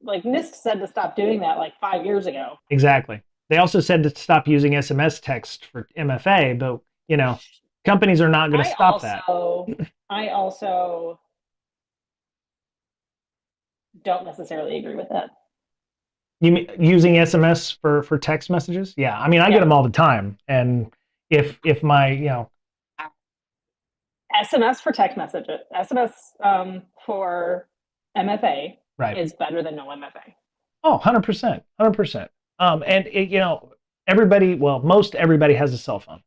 like NIST said to stop doing that like 5 years ago. Exactly. They also said to stop using SMS text for MFA, but companies are not going to stop that. I also don't necessarily agree with that. You mean using SMS for text messages? Yeah, I mean I get Yeah. them all the time, and if my SMS for text messages, SMS for MFA right. is better than no MFA. Oh, 100%, 100%. And everybody, well, most everybody has a cell phone.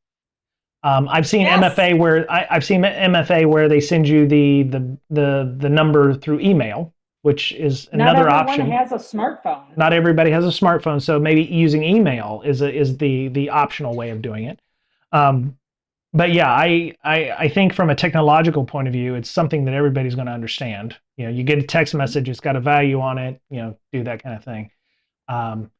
I've seen Yes. MFA where I've seen MFA where they send you the number through email, which is Not another everyone option. has a smartphone. Not everybody has a smartphone, so maybe using email is the optional way of doing it. Um, but yeah, I think from a technological point of view, it's something that everybody's going to understand. You get a text message, it's got a value on it. Do that kind of thing. Um,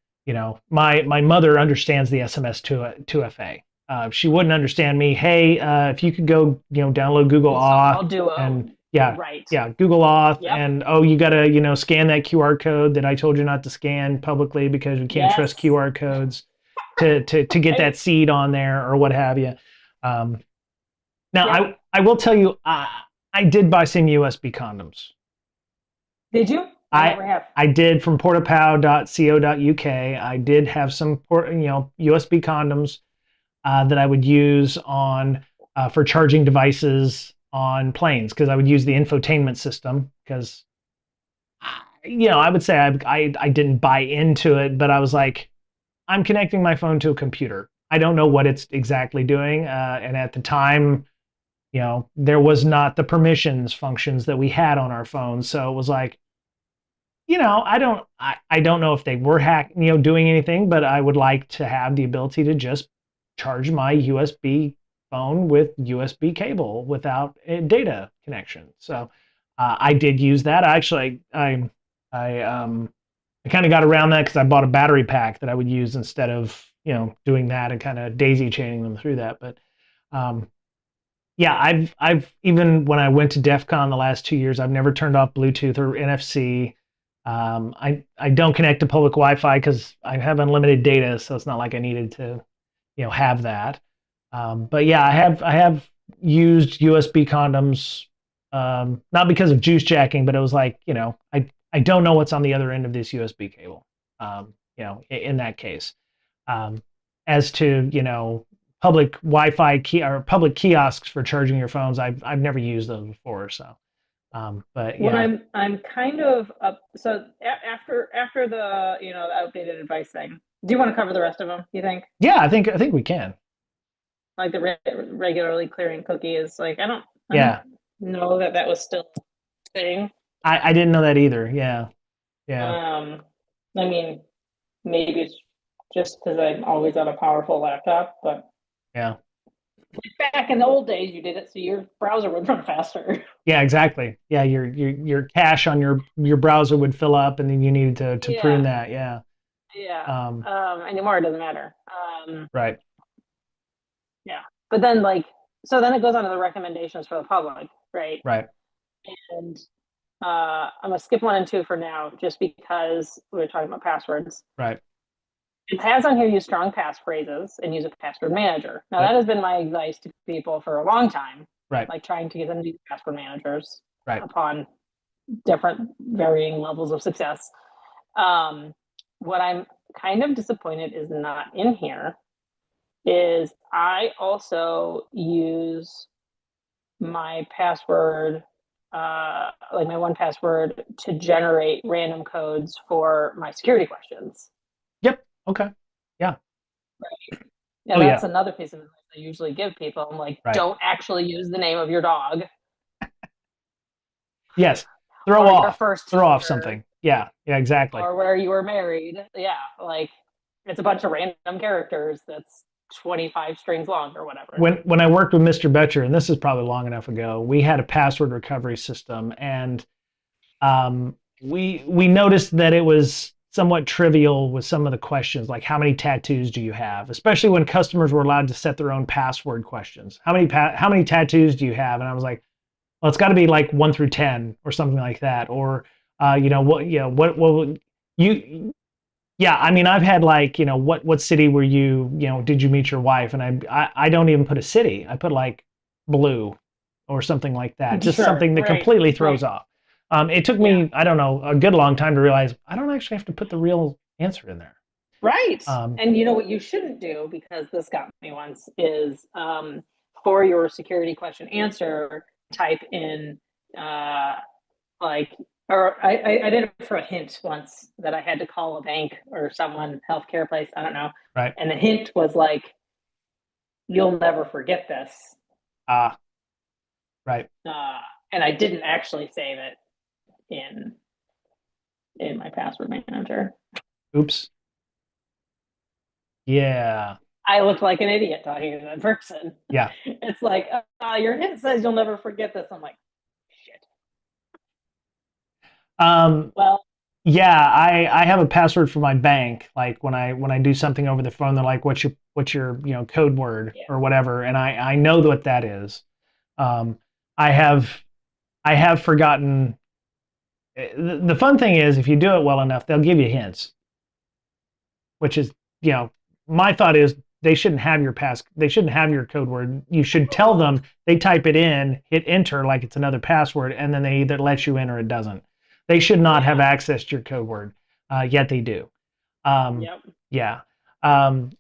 my mother understands the SMS to 2FA. She wouldn't understand me. Hey, if you could go, download Google It's Auth all duo. and yeah, Right. yeah, Google Auth, Yep. and oh, you gotta, scan that QR code that I told you not to scan publicly because we can't trust Yes. QR codes to get Right. that seed on there or what have you. Um, now, Yep. I will tell you, I did buy some USB condoms. Did you? I I never have. I did from portapow.co.uk. I did have some USB condoms that I would use on for charging devices on planes because I would use the infotainment system because I would say I didn't buy into it, but I was like, I'm connecting my phone to a computer. I don't know what it's exactly doing, and at the time, there was not the permissions functions that we had on our phones, so it was like, I don't know if they were doing anything, but I would like to have the ability to just charge my USB phone with USB cable without a data connection. So I did use that. Actually, I kind of got around that because I bought a battery pack that I would use instead of doing that and kind of daisy chaining them through that. But um, yeah, I've even when I went to DEF CON the last 2 years, I've never turned off Bluetooth or NFC. I don't connect to public Wi-Fi because I have unlimited data, so it's not like I needed to have that. But yeah, I have used USB condoms, not because of juice jacking, but it was like I don't know what's on the other end of this USB cable. In that case, um, as to public Wi-Fi key or public kiosks for charging your phones, I've never used those before. So, but What yeah, I'm kind of up. So after the the outdated advice thing, do you want to cover the rest of them? You think yeah, I think we can. like the regularly clearing cookies? Like I don't Yeah, know that was still a thing. I didn't know that either. Yeah, yeah, I mean, maybe it's just because I'm always on a powerful laptop, but yeah. back in the old days, you did it so your browser would run faster. Yeah, exactly. Yeah, your cache on your browser would fill up, and then you needed to prune Yeah. that. Yeah, Yeah. Um, Anymore, it doesn't matter. right, Yeah. But then like, so then it goes on to the recommendations for the public, right? right, And I'm gonna skip 1 and 2 for now, just because we were talking about passwords. right. It has on here use strong passphrases and use a password manager. Now that Yep, has been my advice to people for a long time, right, like trying to get them to use password managers right. upon different varying levels of success. Um, what I'm kind of disappointed is not in here is I also use my password, like my 1Password, to generate random codes for my security questions. Yep. Okay. Yeah. And Oh that's yeah. another piece of advice I usually give people. I'm like, Right. don't actually use the name of your dog Yes. Throw or your off. first Throw off teacher something. Yeah. Yeah. Exactly. or where you were married. Yeah, like it's a bunch of random characters that's 25 strings long or whatever. When I worked with Mr. Betcher, and this is probably long enough ago, we had a password recovery system, and we noticed that it was somewhat trivial with some of the questions, like how many tattoos do you have? Especially when customers were allowed to set their own password questions. How many tattoos do you have? And I was like, well, it's got to be like 1 through 10 or something like that, or what you. Yeah, I mean, I've had like, what city were you, did you meet your wife? And I don't even put a city. I put like blue or something like that. Just Sure, something that right, completely throws right. off. It took Yeah, me, I don't know, a good long time to realize I don't actually have to put the real answer in there. right. Um, And you know what you shouldn't do, because this got me once, is for your security question answer, type in uh, like, or I did it for a hint once that I had to call a bank or someone, healthcare place, I don't know. right. And the hint was like, you'll never forget this. Ah, right. Uh, and I didn't actually save it in my password manager. Oops. Yeah. I looked like an idiot talking to that person. Yeah. It's like, your hint says you'll never forget this. I'm like, shit. Um, Well, Yeah, I have a password for my bank. Like when I do something over the phone, they're like, "What's your code word yeah, or whatever," and I know what that is. Um, I have I have forgotten. The fun thing is, if you do it well enough, they'll give you hints. Which is, my thought is they shouldn't have your code word. You should tell them, they type it in, hit enter like it's another password, and then they either let you in or it doesn't. They should not have yeah, access to your code word, yet they do. Um, yep, yeah. Um,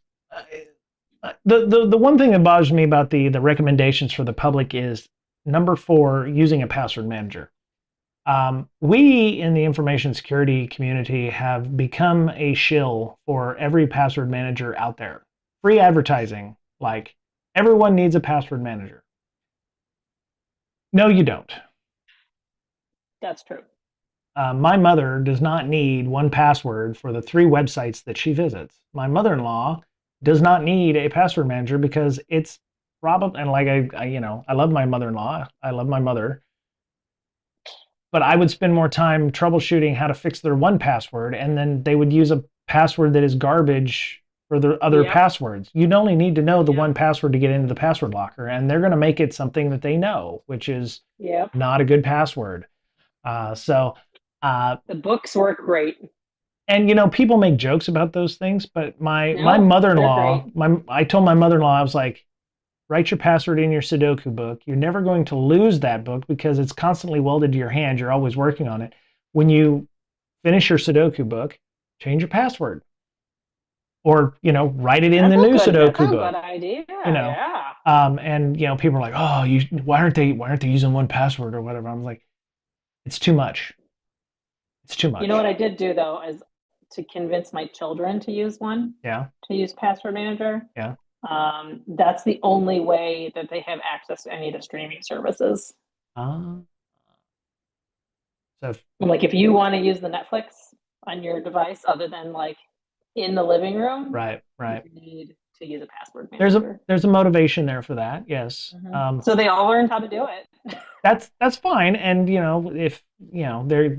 the one thing that bothers me about the recommendations for the public is number 4, using a password manager. We in the information security community have become a shill for every password manager out there. Free advertising, like everyone needs a password manager. No, you don't. that's true. My mother does not need 1Password for the 3 websites that she visits. My mother-in-law does not need a password manager because it's probably, and like I love my mother-in-law. I love my mother, but I would spend more time troubleshooting how to fix their 1Password, and then they would use a password that is garbage for the other Yep, passwords. You'd only need to know the yep, 1Password to get into the password locker, and they're going to make it something that they know, which is yep. not a good password. So, uh, The books work great. and people make jokes about those things, but my No, they're great. mother-in-law, my I told my mother-in-law, I was like, write your password in your Sudoku book. You're never going to lose that book because it's constantly welded to your hand. You're always working on it. When you finish your Sudoku book, change your password, or write it in the new That's Sudoku a good book. idea. You know, Yeah. and people are like, oh, why aren't they using 1Password or whatever? I'm like, it's too much. It's too You know what much. I did do though is to convince my children to use one, Yeah, to use Password Manager. yeah. That's the only way that they have access to any of the streaming services. Uh, so Like if you want to use the Netflix on your device other than like in the living room, right, you right. need to use a Password There's a Manager. there's a motivation there for that. Yes. So they all learned how to do it. That's fine. And if they're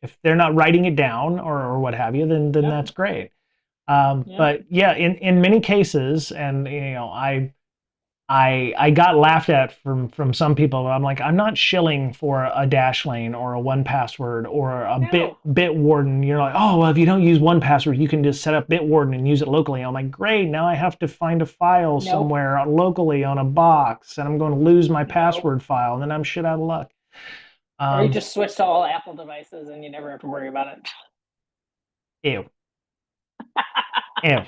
if they're not writing it down or what have you, then Yep. that's great. Yep. But yeah, in many cases, and I got laughed at from some people. I'm like, I'm not shilling for a dash lane or a one password or a No. bit warden. You're like, oh well, if you don't use one password, you can just set up bit warden and use it locally. I'm like, great. Now I have to find a file Nope. somewhere locally on a box, and I'm going to lose my Nope. password file, and then I'm shit out of luck. Or you Um, just switch to all Apple devices and you never have to worry about it. ew, ew.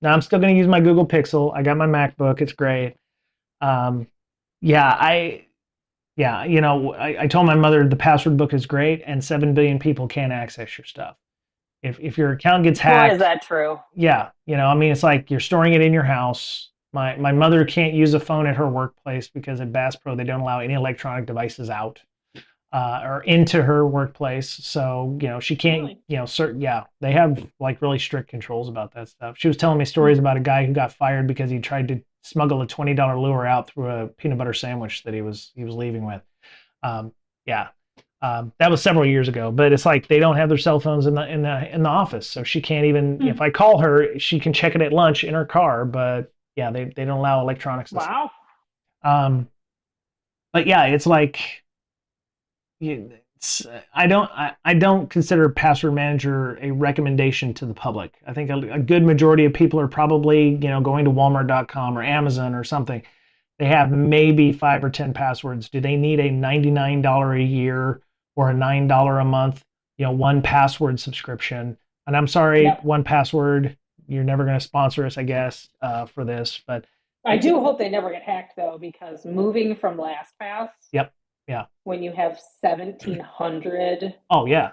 Now I'm still going to use my Google Pixel. I got my MacBook. It's great. Um, yeah, yeah, I told my mother the password book is great, and 7 billion people can't access your stuff. If your account gets Boy, is hacked, that true. yeah, I mean, it's like you're storing it in your house. My mother can't use a phone at her workplace because at Bass Pro they don't allow any electronic devices out or into her workplace. So she can't. Really? Certain yeah, they have like really strict controls about that stuff. She was telling me stories about a guy who got fired because he tried to smuggle a $20 lure out through a peanut butter sandwich that he was leaving with. Yeah, that was several years ago, but it's like they don't have their cell phones in the office, so she can't even. If I call her, she can check it at lunch in her car, but yeah, they don't allow electronics to. Wow. But yeah, it's like I don't consider Password Manager a recommendation to the public. I think a good majority of people are probably going to Walmart.com or Amazon or something. They have maybe 5 or 10 passwords. Do they need a $99 a year or a $9 a month, one password subscription? And I'm sorry, Yep. one password, you're never going to sponsor us, I guess, for this. But I do hope they never get hacked though, because moving from LastPass, yep, yeah, when you have 1,700 oh yeah,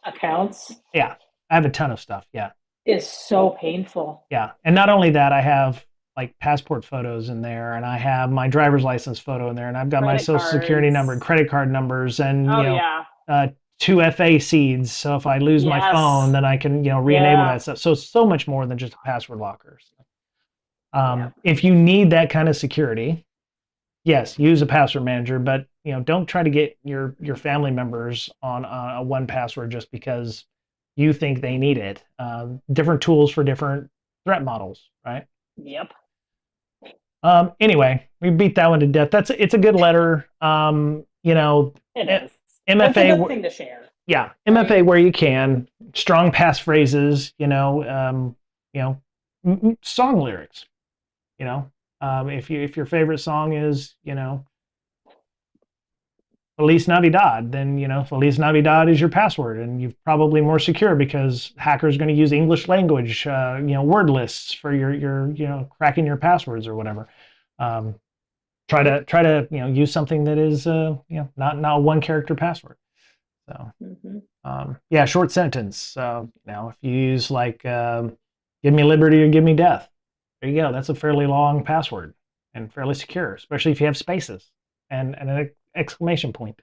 accounts, yeah. I have a ton of stuff. Yeah, is so painful. yeah. And not only that, I have like passport photos in there, and I have my driver's license photo in there, and I've got my Credit social security number and cards. credit card numbers, and Oh yeah. uh, 2FA seeds. So if I lose my phone, Yes. then I can re-enable Yeah. that stuff. So it's so much more than just a password locker. Yeah. If you need that kind of security, yes, use a password manager, but don't try to get your family members on a one password just because you think they need it. Different tools for different threat models, right? Yep. Anyway, we beat that one to death. It's a good letter. It is. It's a MFA, good thing to share. yeah, Right? MFA where you can. Strong passphrases, song lyrics. If your favorite song is, Feliz Navidad, then Feliz Navidad is your password, and you're probably more secure because hackers are going to use English language, word lists for your cracking your passwords or whatever. Um, try to use something that is not a one character password. So yeah, short sentence. So if you use like give me liberty or give me death, there you go. That's a fairly long password and fairly secure, especially if you have spaces and an exclamation point.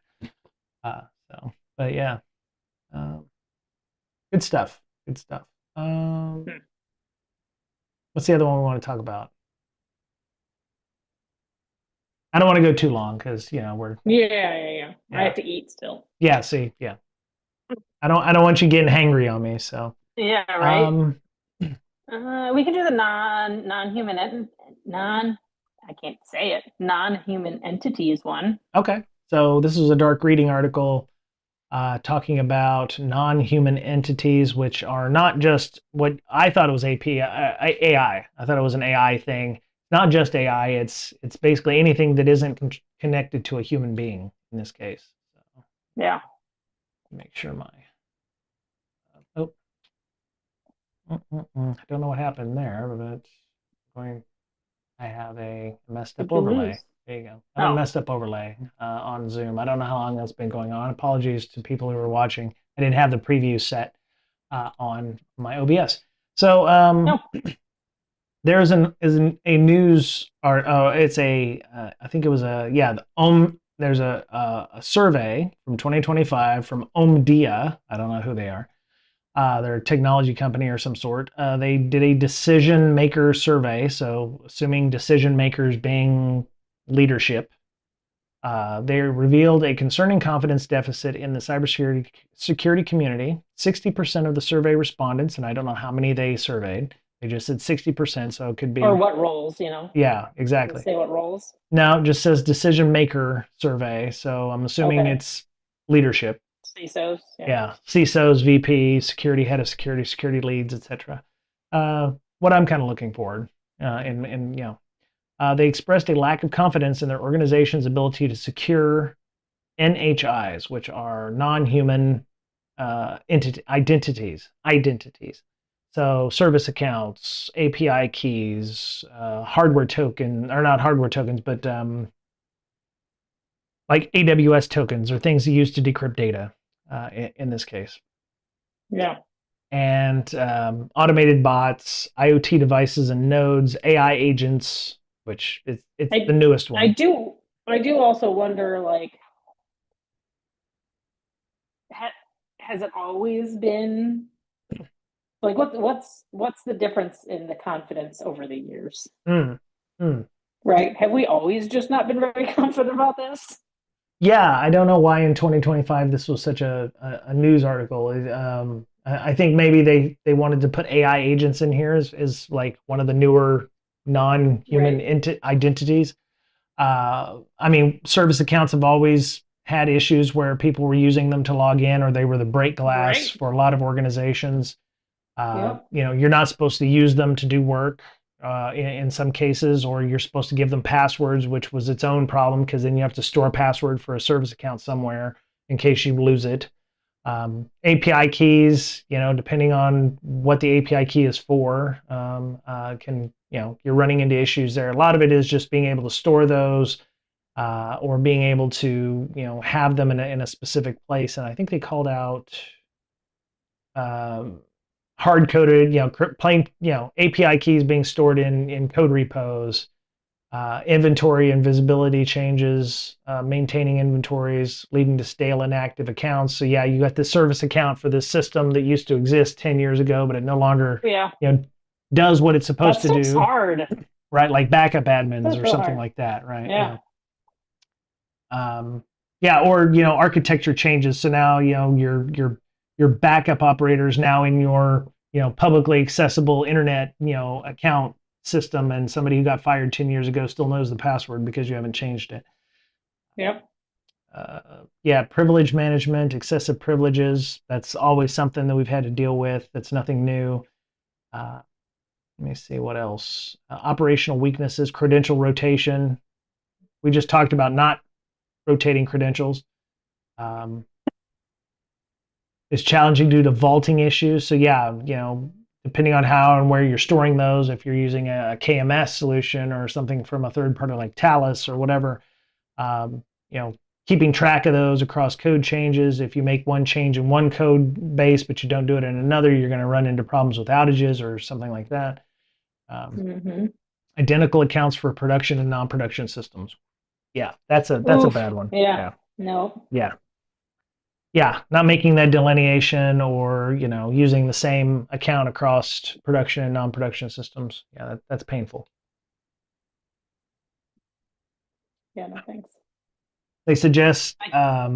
So, but yeah, um, good stuff. Good stuff. What's the other one we want to talk about? I don't want to go too long because we're Yeah. I yeah have to eat still. yeah. See, yeah, I don't want you getting hangry on me. So Yeah, right. um, We can do the non I can't say it, non-human entities one. okay. So this is a dark reading article talking about non-human entities, which are not just what I thought it was AI. I thought it was an AI thing. Not just AI. It's basically anything that isn't connected to a human being in this case. So Yeah. make sure my oh I don't know what happened there, but going I have a messed up Did you overlay. lose? There you go. I have a Oh. messed up overlay on Zoom. I don't know how long that's been going on. Apologies to people who were watching. I didn't have the preview set on my OBS. So No. there's a news or it's a I think it was there's a survey from 2025 from Omdia. I don't know who they are. They're a technology company or some sort. They did a decision maker survey. So assuming decision makers being leadership, They revealed a concerning confidence deficit in the cybersecurity community. 60% of the survey respondents, and I don't know how many they surveyed, they just said 60%, so it could Or be, what roles, you know? yeah, Does it exactly. say what roles? Now it just says decision maker survey, so I'm assuming Okay. it's leadership. CISOs, yeah. Yeah, CISOs, VP, security, head of security, security leads, etc. What I'm kind of looking forward, in they expressed a lack of confidence in their organization's ability to secure NHIs, which are non-human identities. So service accounts, API keys, hardware token, or not hardware tokens, but like AWS tokens or things used to decrypt data in this case. Yeah. And automated bots, IoT devices and nodes, AI agents, which it's the I newest I one. do I do also wonder, like, has it always been like, what's the difference in the confidence over the years? Mm, mm. Right? Have we always just not been very confident about this? Yeah, I don't know why in 2025 this was such a news article. I think maybe they wanted to put AI agents in here as like one of the newer non-human Right. identities. I mean, service accounts have always had issues where people were using them to log in, or they were the break glass Right. for a lot of organizations. Yep. You're not supposed to use them to do work in some cases, or you're supposed to give them passwords, which was its own problem because then you have to store a password for a service account somewhere in case you lose it. API keys, depending on what the API key is for, can, you're running into issues there. A lot of it is just being able to store those or being able to, have them in a specific place. And I think they called out um, hard coded, plain, API keys being stored in code repos, inventory and visibility changes, maintaining inventories leading to stale inactive accounts. So yeah, you got the service account for this system that used to exist 10 years ago, but it no longer, Yeah. does what it's supposed That to stuff's do, hard. right? Like backup admins That's or real something hard. like that, right? Yeah. Um, yeah, or architecture changes. So now your backup operators now in your publicly accessible internet account system, and somebody who got fired 10 years ago still knows the password because you haven't changed it. Yep. Yeah, privilege management, excessive privileges. That's always something that we've had to deal with. That's nothing new. Uh, Let me see what else. Operational weaknesses, credential rotation. We just talked about not rotating credentials. Um, it's challenging due to vaulting issues. So yeah, depending on how and where you're storing those, if you're using a KMS solution or something from a third party like Talus or whatever, um, keeping track of those across code changes. If you make one change in one code base but you don't do it in another, you're going to run into problems with outages or something like that. Um, Mm-hmm. Identical accounts for production and non-production systems. Yeah, that's a Oof. bad one. Yeah. Yeah, No. yeah, yeah. Not making that delineation or using the same account across production and non-production systems. Yeah, that's painful. Yeah, no thanks. They suggest. I,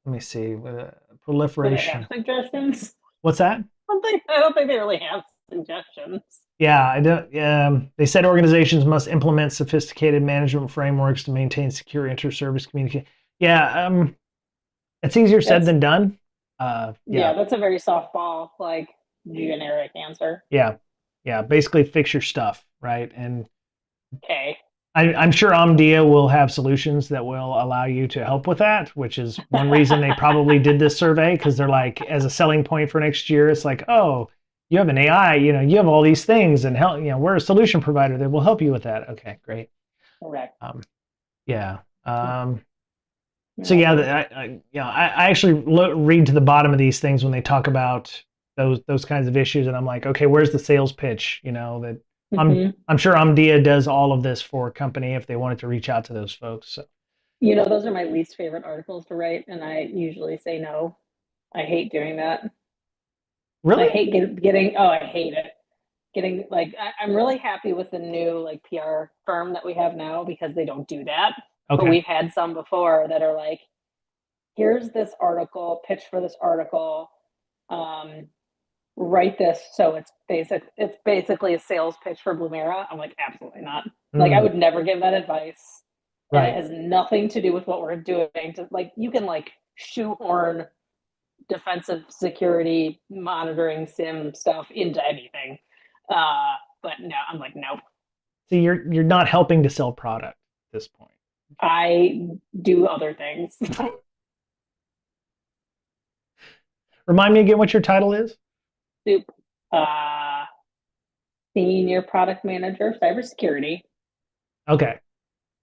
Let me see. do they have Proliferation. suggestions? What's that? I don't think they really have suggestions. Yeah, I don't. They said organizations must implement sophisticated management frameworks to maintain secure inter-service communication. Yeah, it's easier said That's than done. Yeah, Yeah, that's a very softball, like, generic answer. yeah, yeah. Basically, fix your stuff, right? And Okay. I'm sure Omdia will have solutions that will allow you to help with that, which is one reason they probably did this survey because they're like, as a selling point for next year, it's like, oh, you have an AI, you have all these things, and help, we're a solution provider that will help you with that. Okay, great. Correct. Um, yeah. So No yeah, thanks. I actually read to the bottom of these things when they talk about those kinds of issues, and I'm like, okay, where's the sales pitch? That Hmm. I'm sure Omdia does all of this for a company if they wanted to reach out to those folks. So Those are my least favorite articles to write, and I usually say no. I hate doing that. I really, hate getting, oh, I hate it. I'm really happy with the new, like, PR firm that we have now because they don't do that. But Okay. we've had some before that are like, here's this article, pitch for this article, um, write this so it's basically a sales pitch for Blumera. I'm like, absolutely not. Like, I Mm, would never give that advice. And it right. has nothing to do with what we're doing. To like, you can like shoehorn defensive security monitoring sim stuff into anything. But no, I'm like, nope. So you're not helping to sell product at this point. I do other things. Remind me again what your title is? Soup. Uh, Senior product manager, cybersecurity. Okay.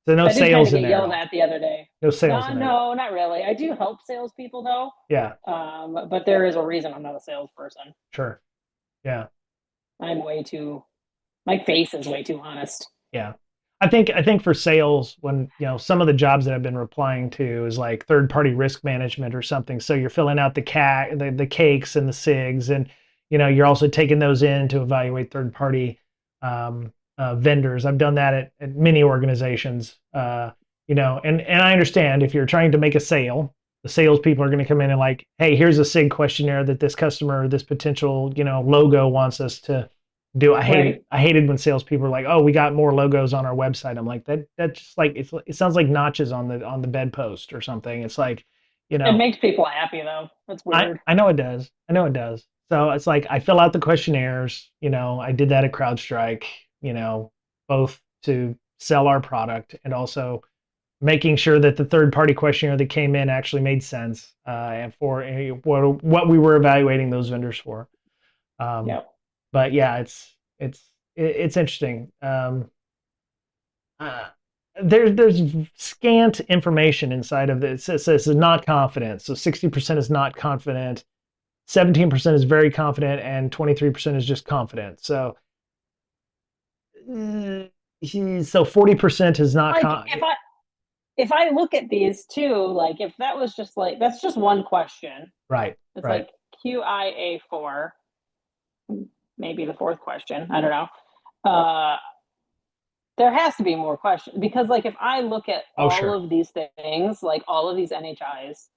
So no I did kind sales of in get there at yelled all. at the other day. No sales No, in there at all. no, not really. I do help salespeople though. Yeah, But there is a reason I'm not a salesperson. sure. Yeah. I'm way too, my face is way too honest. Yeah. I think for sales, when some of the jobs that I've been replying to is like third party risk management or something. So you're filling out the cakes and the SIGs, and you're also taking those in to evaluate third party vendors. I've done that at many organizations. And I understand if you're trying to make a sale, the salespeople are going to come in and like, hey, here's a SIG questionnaire that this customer, this potential logo wants us to do. Right. I hated when salespeople are like, "Oh, we got more logos on our website." I'm like, that just like it sounds like notches on the bedpost or something. It's like, you It know, makes people happy though. That's weird. I know it does. I know it does. So it's like I fill out the questionnaires. I did that at CrowdStrike. Both to sell our product and also making sure that the third party questionnaire that came in actually made sense and for what we were evaluating those vendors for. Um, Yeah. but yeah, it's interesting. Uh, there's scant information inside of this. It says not confident. So 60% is not confident, 17% is very confident, and 23% is just confident. So 40% is not Like if I look at these too, like if that was just like that's just one question. right, It's right. like QIA4, maybe the fourth question. I don't know. Uh, there has to be more questions because, like, if I look at Oh, all sure. of these things, like all of these NHIs,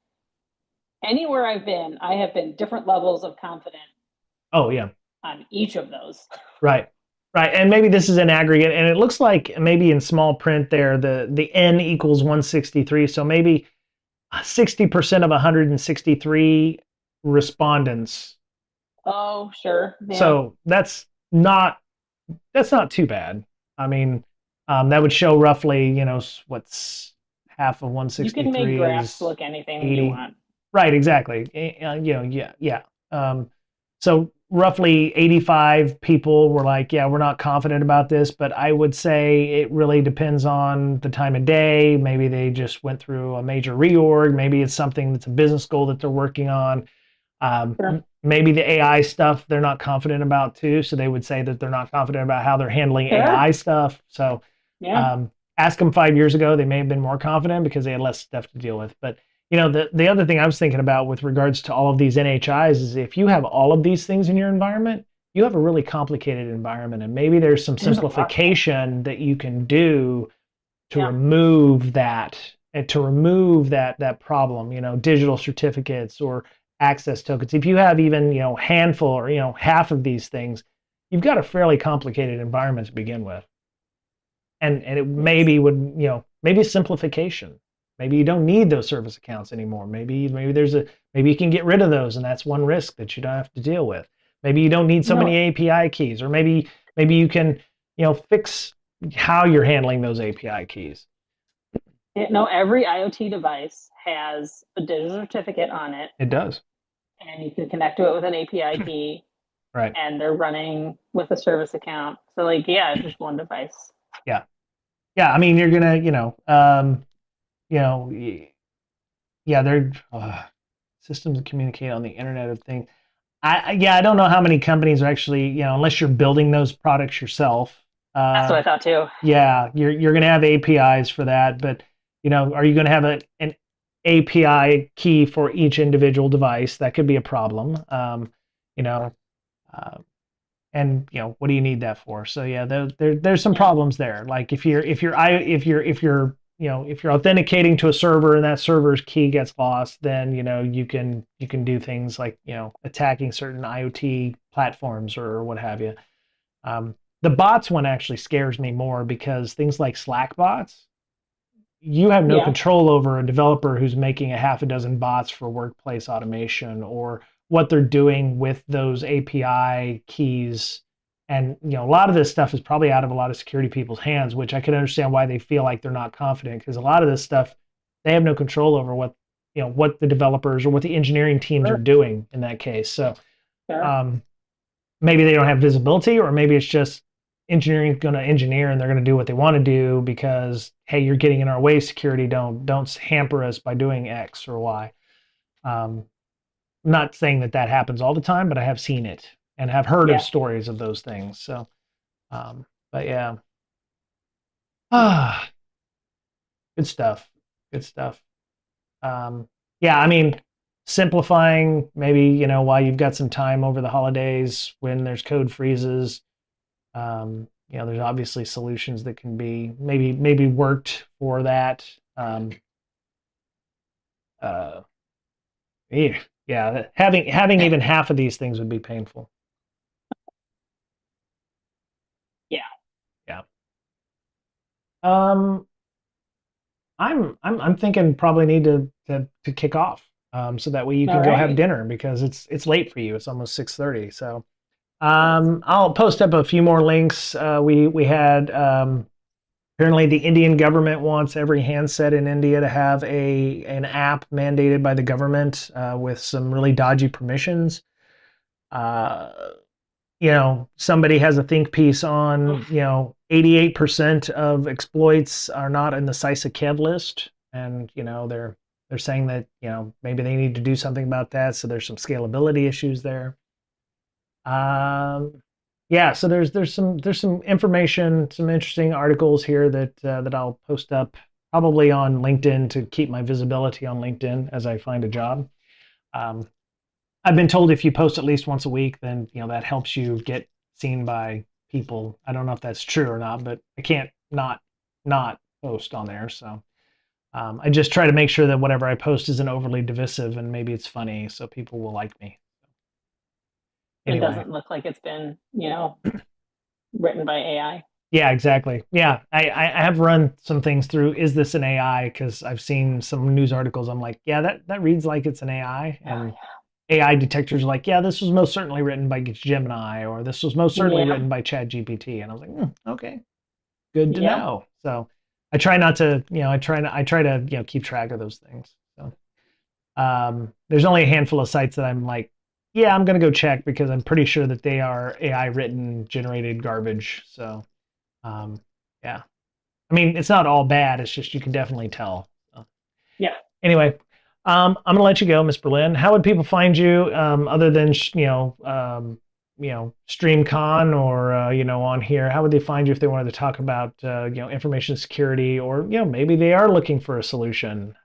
anywhere I've been, I have been different levels of confident Oh, yeah. on each of those. Right. Right. And maybe this is an aggregate, and it looks like maybe in small print there, the N equals 163. So maybe 60% of 163 respondents. Oh, sure. Yeah. So that's not too bad. I mean, that would show roughly, what's half of You can make 163 graphs is look anything you 80. want. Right, exactly. Yeah, yeah. So roughly 85 people were like, yeah, we're not confident about this, but I would say it really depends on the time of day. Maybe they just went through a major reorg. Maybe it's something that's a business goal that they're working on. Sure. Maybe the AI stuff they're not confident about too. So they would say that they're not confident about how they're handling Sure. AI stuff. So Yeah. um, ask them 5 years ago, they may have been more confident because they had less stuff to deal with. But the other thing I was thinking about with regards to all of these NHIs is if you have all of these things in your environment, you have a really complicated environment, and maybe there's some There's a lot. simplification that you can do to Yeah. remove that and to remove that problem. Digital certificates or access tokens. If you have even handful or half of these things, you've got a fairly complicated environment to begin with, and it Yes. maybe would maybe simplification. Maybe you don't need those service accounts anymore. Maybe you can get rid of those, and that's one risk that you don't have to deal with. Maybe you don't need so No, many API keys, or maybe you can fix how you're handling those API keys. no, every IoT device has a digital certificate on it, It does. and you can connect to it with an API key, Right. and they're running with a service account. So, like, yeah, it's just one device. Yeah. Yeah. I mean, you're gonna, you know, yeah, they're systems that communicate on the Internet of Things. Yeah, I don't know how many companies are actually, unless you're building those products yourself. That's what I thought too. Yeah, you're going to have APIs for that, but are you going to have an API key for each individual device? That could be a problem. You know, uh, and what do you need that for? So yeah, there's some Yeah. problems there. Like if you're if you're authenticating to a server and that server's key gets lost, then you can do things like attacking certain IoT platforms or what have you. Um, the bots one actually scares me more because things like Slack bots, you have no Yeah. control over a developer who's making a half a dozen bots for workplace automation or what they're doing with those API keys. And a lot of this stuff is probably out of a lot of security people's hands, which I can understand why they feel like they're not confident because a lot of this stuff they have no control over what the developers or what the engineering teams are Sure. doing in that case. So Sure. um, maybe they don't have visibility, or maybe it's just engineering going to engineer and they're going to do what they want to do because hey, you're getting in our way, security. Don't hamper us by doing X or Y. I'm not saying that happens all the time, but I have seen it and have heard of Yeah. stories of those things. So, but yeah, ah, good stuff. Good stuff. Yeah, I mean, simplifying maybe while you've got some time over the holidays when there's code freezes. There's obviously solutions that can be maybe worked for that. Uh, yeah, yeah, having even half of these things would be painful. Yeah. Yeah. Um, I'm thinking probably need to kick off, so that way you All can go have right. dinner because it's late for you. It's almost 6:30. So Yes. I'll post up a few more links. We had apparently the Indian government wants every handset in India to have an app mandated by the government with some really dodgy permissions. Uh, somebody has a think piece on 88% of exploits are not in the CISA KEV list, and they're saying that maybe they need to do something about that. So there's some scalability issues there. Yeah, so there's some information, some interesting articles here that I'll post up probably on LinkedIn to keep my visibility on LinkedIn as I find a job. Um, I've been told if you post at least once a week, then that helps you get seen by people. I don't know if that's true or not, but I can't not post on there. So I just try to make sure that whatever I post isn't overly divisive and maybe it's funny, so people will like me. It Anyway. doesn't look like it's been, written by AI. Yeah, exactly. Yeah, I have run some things through. Is this an AI? Because I've seen some news articles. I'm like, yeah, that reads like it's an AI, and Oh, AI detectors are like, yeah, this was most certainly written by Gemini, or this was most certainly yeah. written by ChatGPT. And I was like, okay, good to Yeah. know. So I try not to, I try to keep track of those things. So there's only a handful of sites that I'm like, yeah, I'm gonna go check because I'm pretty sure that they are AI written generated garbage. So um, yeah. I mean, it's not all bad. It's just you can definitely tell. So, Yeah. anyway, I'm gonna let you go, Miss Berlin. How would people find you other than StreamCon or on here? How would they find you if they wanted to talk about information security or maybe they are looking for a solution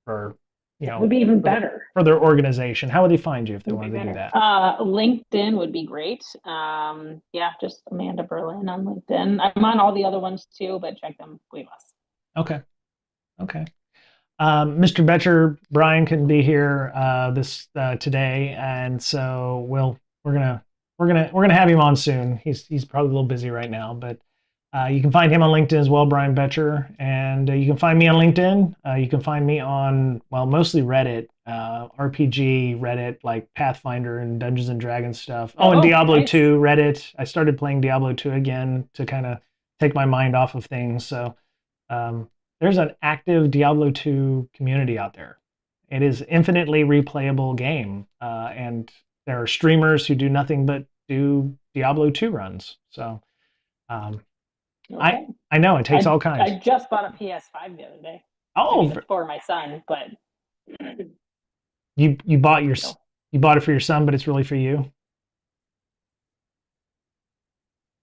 for you That would know be even for the better. for their organization? How would they find you if they Would be wanted to do better. that? LinkedIn would be great. Yeah, just Amanda Berlin on LinkedIn. I'm on all the other ones too, but check them way less. Okay. Okay. Mr. Betcher, Brian couldn't be here this today, and so we're gonna we're gonna have him on soon. He's probably a little busy right now, but you can find him on LinkedIn as well, Brian Betcher, and you can find me on LinkedIn. You can find me on mostly Reddit, RPG Reddit, like Pathfinder and Dungeons and Dragons stuff. Oh, and Oh, Diablo nice. 2 Reddit. I started playing Diablo 2 again to kind of take my mind off of things. So um, there's an active Diablo 2 community out there. It is infinitely replayable game, and there are streamers who do nothing but do Diablo 2 runs. So um, I Okay. I know it takes I all kinds. I just bought a PS5 the other day. I Oh, mean, it's for my son, but you bought so you bought it for your son, but it's really for you.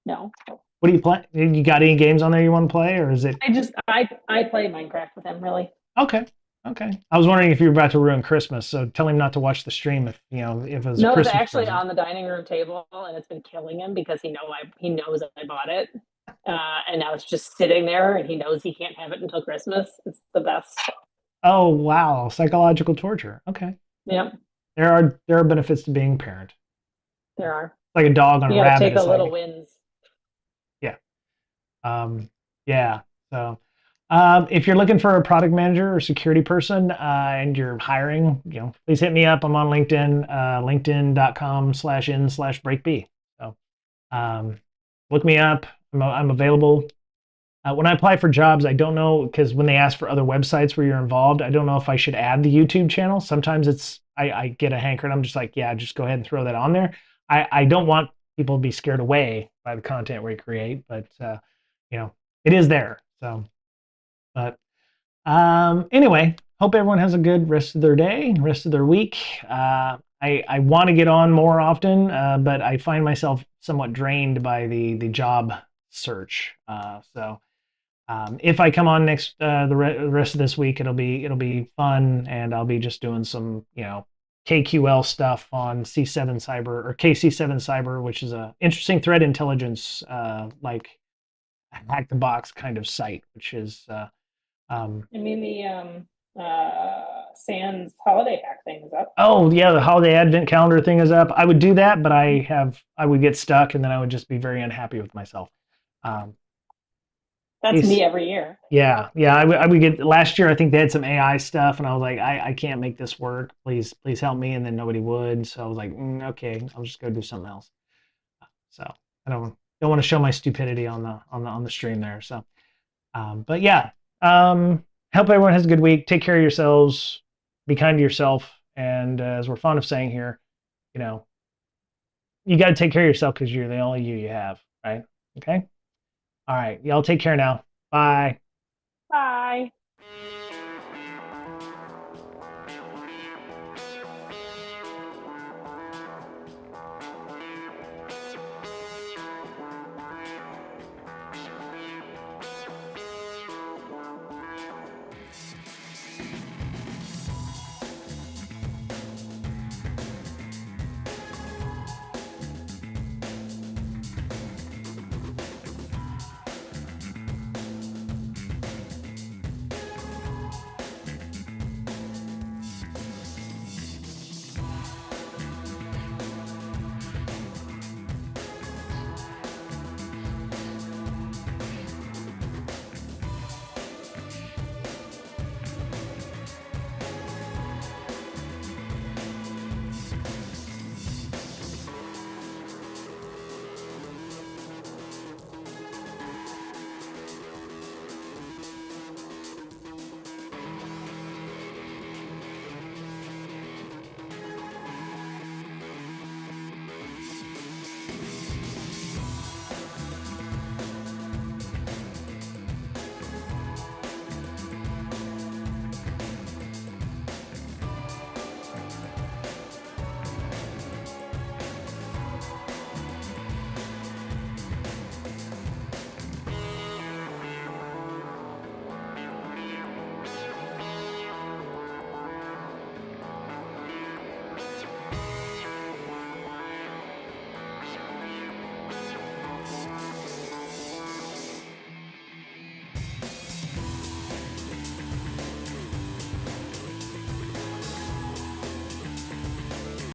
no. What do you play? You got any games on there you want to play, or is it I play Minecraft with him, really. okay? Okay. I was wondering if you were about to ruin Christmas, so tell him not to watch the stream if if it was a No, it's Christmas actually present. on the dining room table, and it's been killing him because he knows I bought it. And now it's just sitting there, and he knows he can't have it until Christmas. It's the best. Oh wow, psychological torture. Okay, Yep, there are benefits to being a parent. there are. Like a dog on a You got to rabbit. take the It's little like wins. yeah, yeah. So if you're looking for a product manager or security person and you're hiring, please hit me up. I'm on LinkedIn, linkedin.com/in/breakb. So um, look me up. I'm available. When I apply for jobs, I don't know because when they ask for other websites where you're involved, I don't know if I should add the YouTube channel. Sometimes I get a hankering. I'm just like, yeah, just go ahead and throw that on there. I don't want people to be scared away by the content we create, but you know, it is there. So, but anyway, hope everyone has a good rest of their day, rest of their week. I want to get on more often, but I find myself somewhat drained by the job search. If I come on next the rest of this week, it'll be fun, and I'll be just doing some KQL stuff on C7 Cyber or KC7 Cyber, which is a interesting threat intelligence like hack the box kind of site, which is I mean, the Sans holiday hack thing is up. oh yeah, the holiday advent calendar thing is up. I would do that, but I would get stuck, and then I would just be very unhappy with myself. Um, That's me every year. yeah. I would get last year. I think they had some AI stuff, and I was like, I can't make this work. Please help me. And then nobody would, so I was like, okay, I'll just go do something else. So I don't want to show my stupidity on the stream there. So, but yeah, hope everyone has a good week. Take care of yourselves. Be kind to yourself, and as we're fond of saying here, you know, you got to take care of yourself because you're the only you have, right? Okay. All right, y'all take care now. Bye.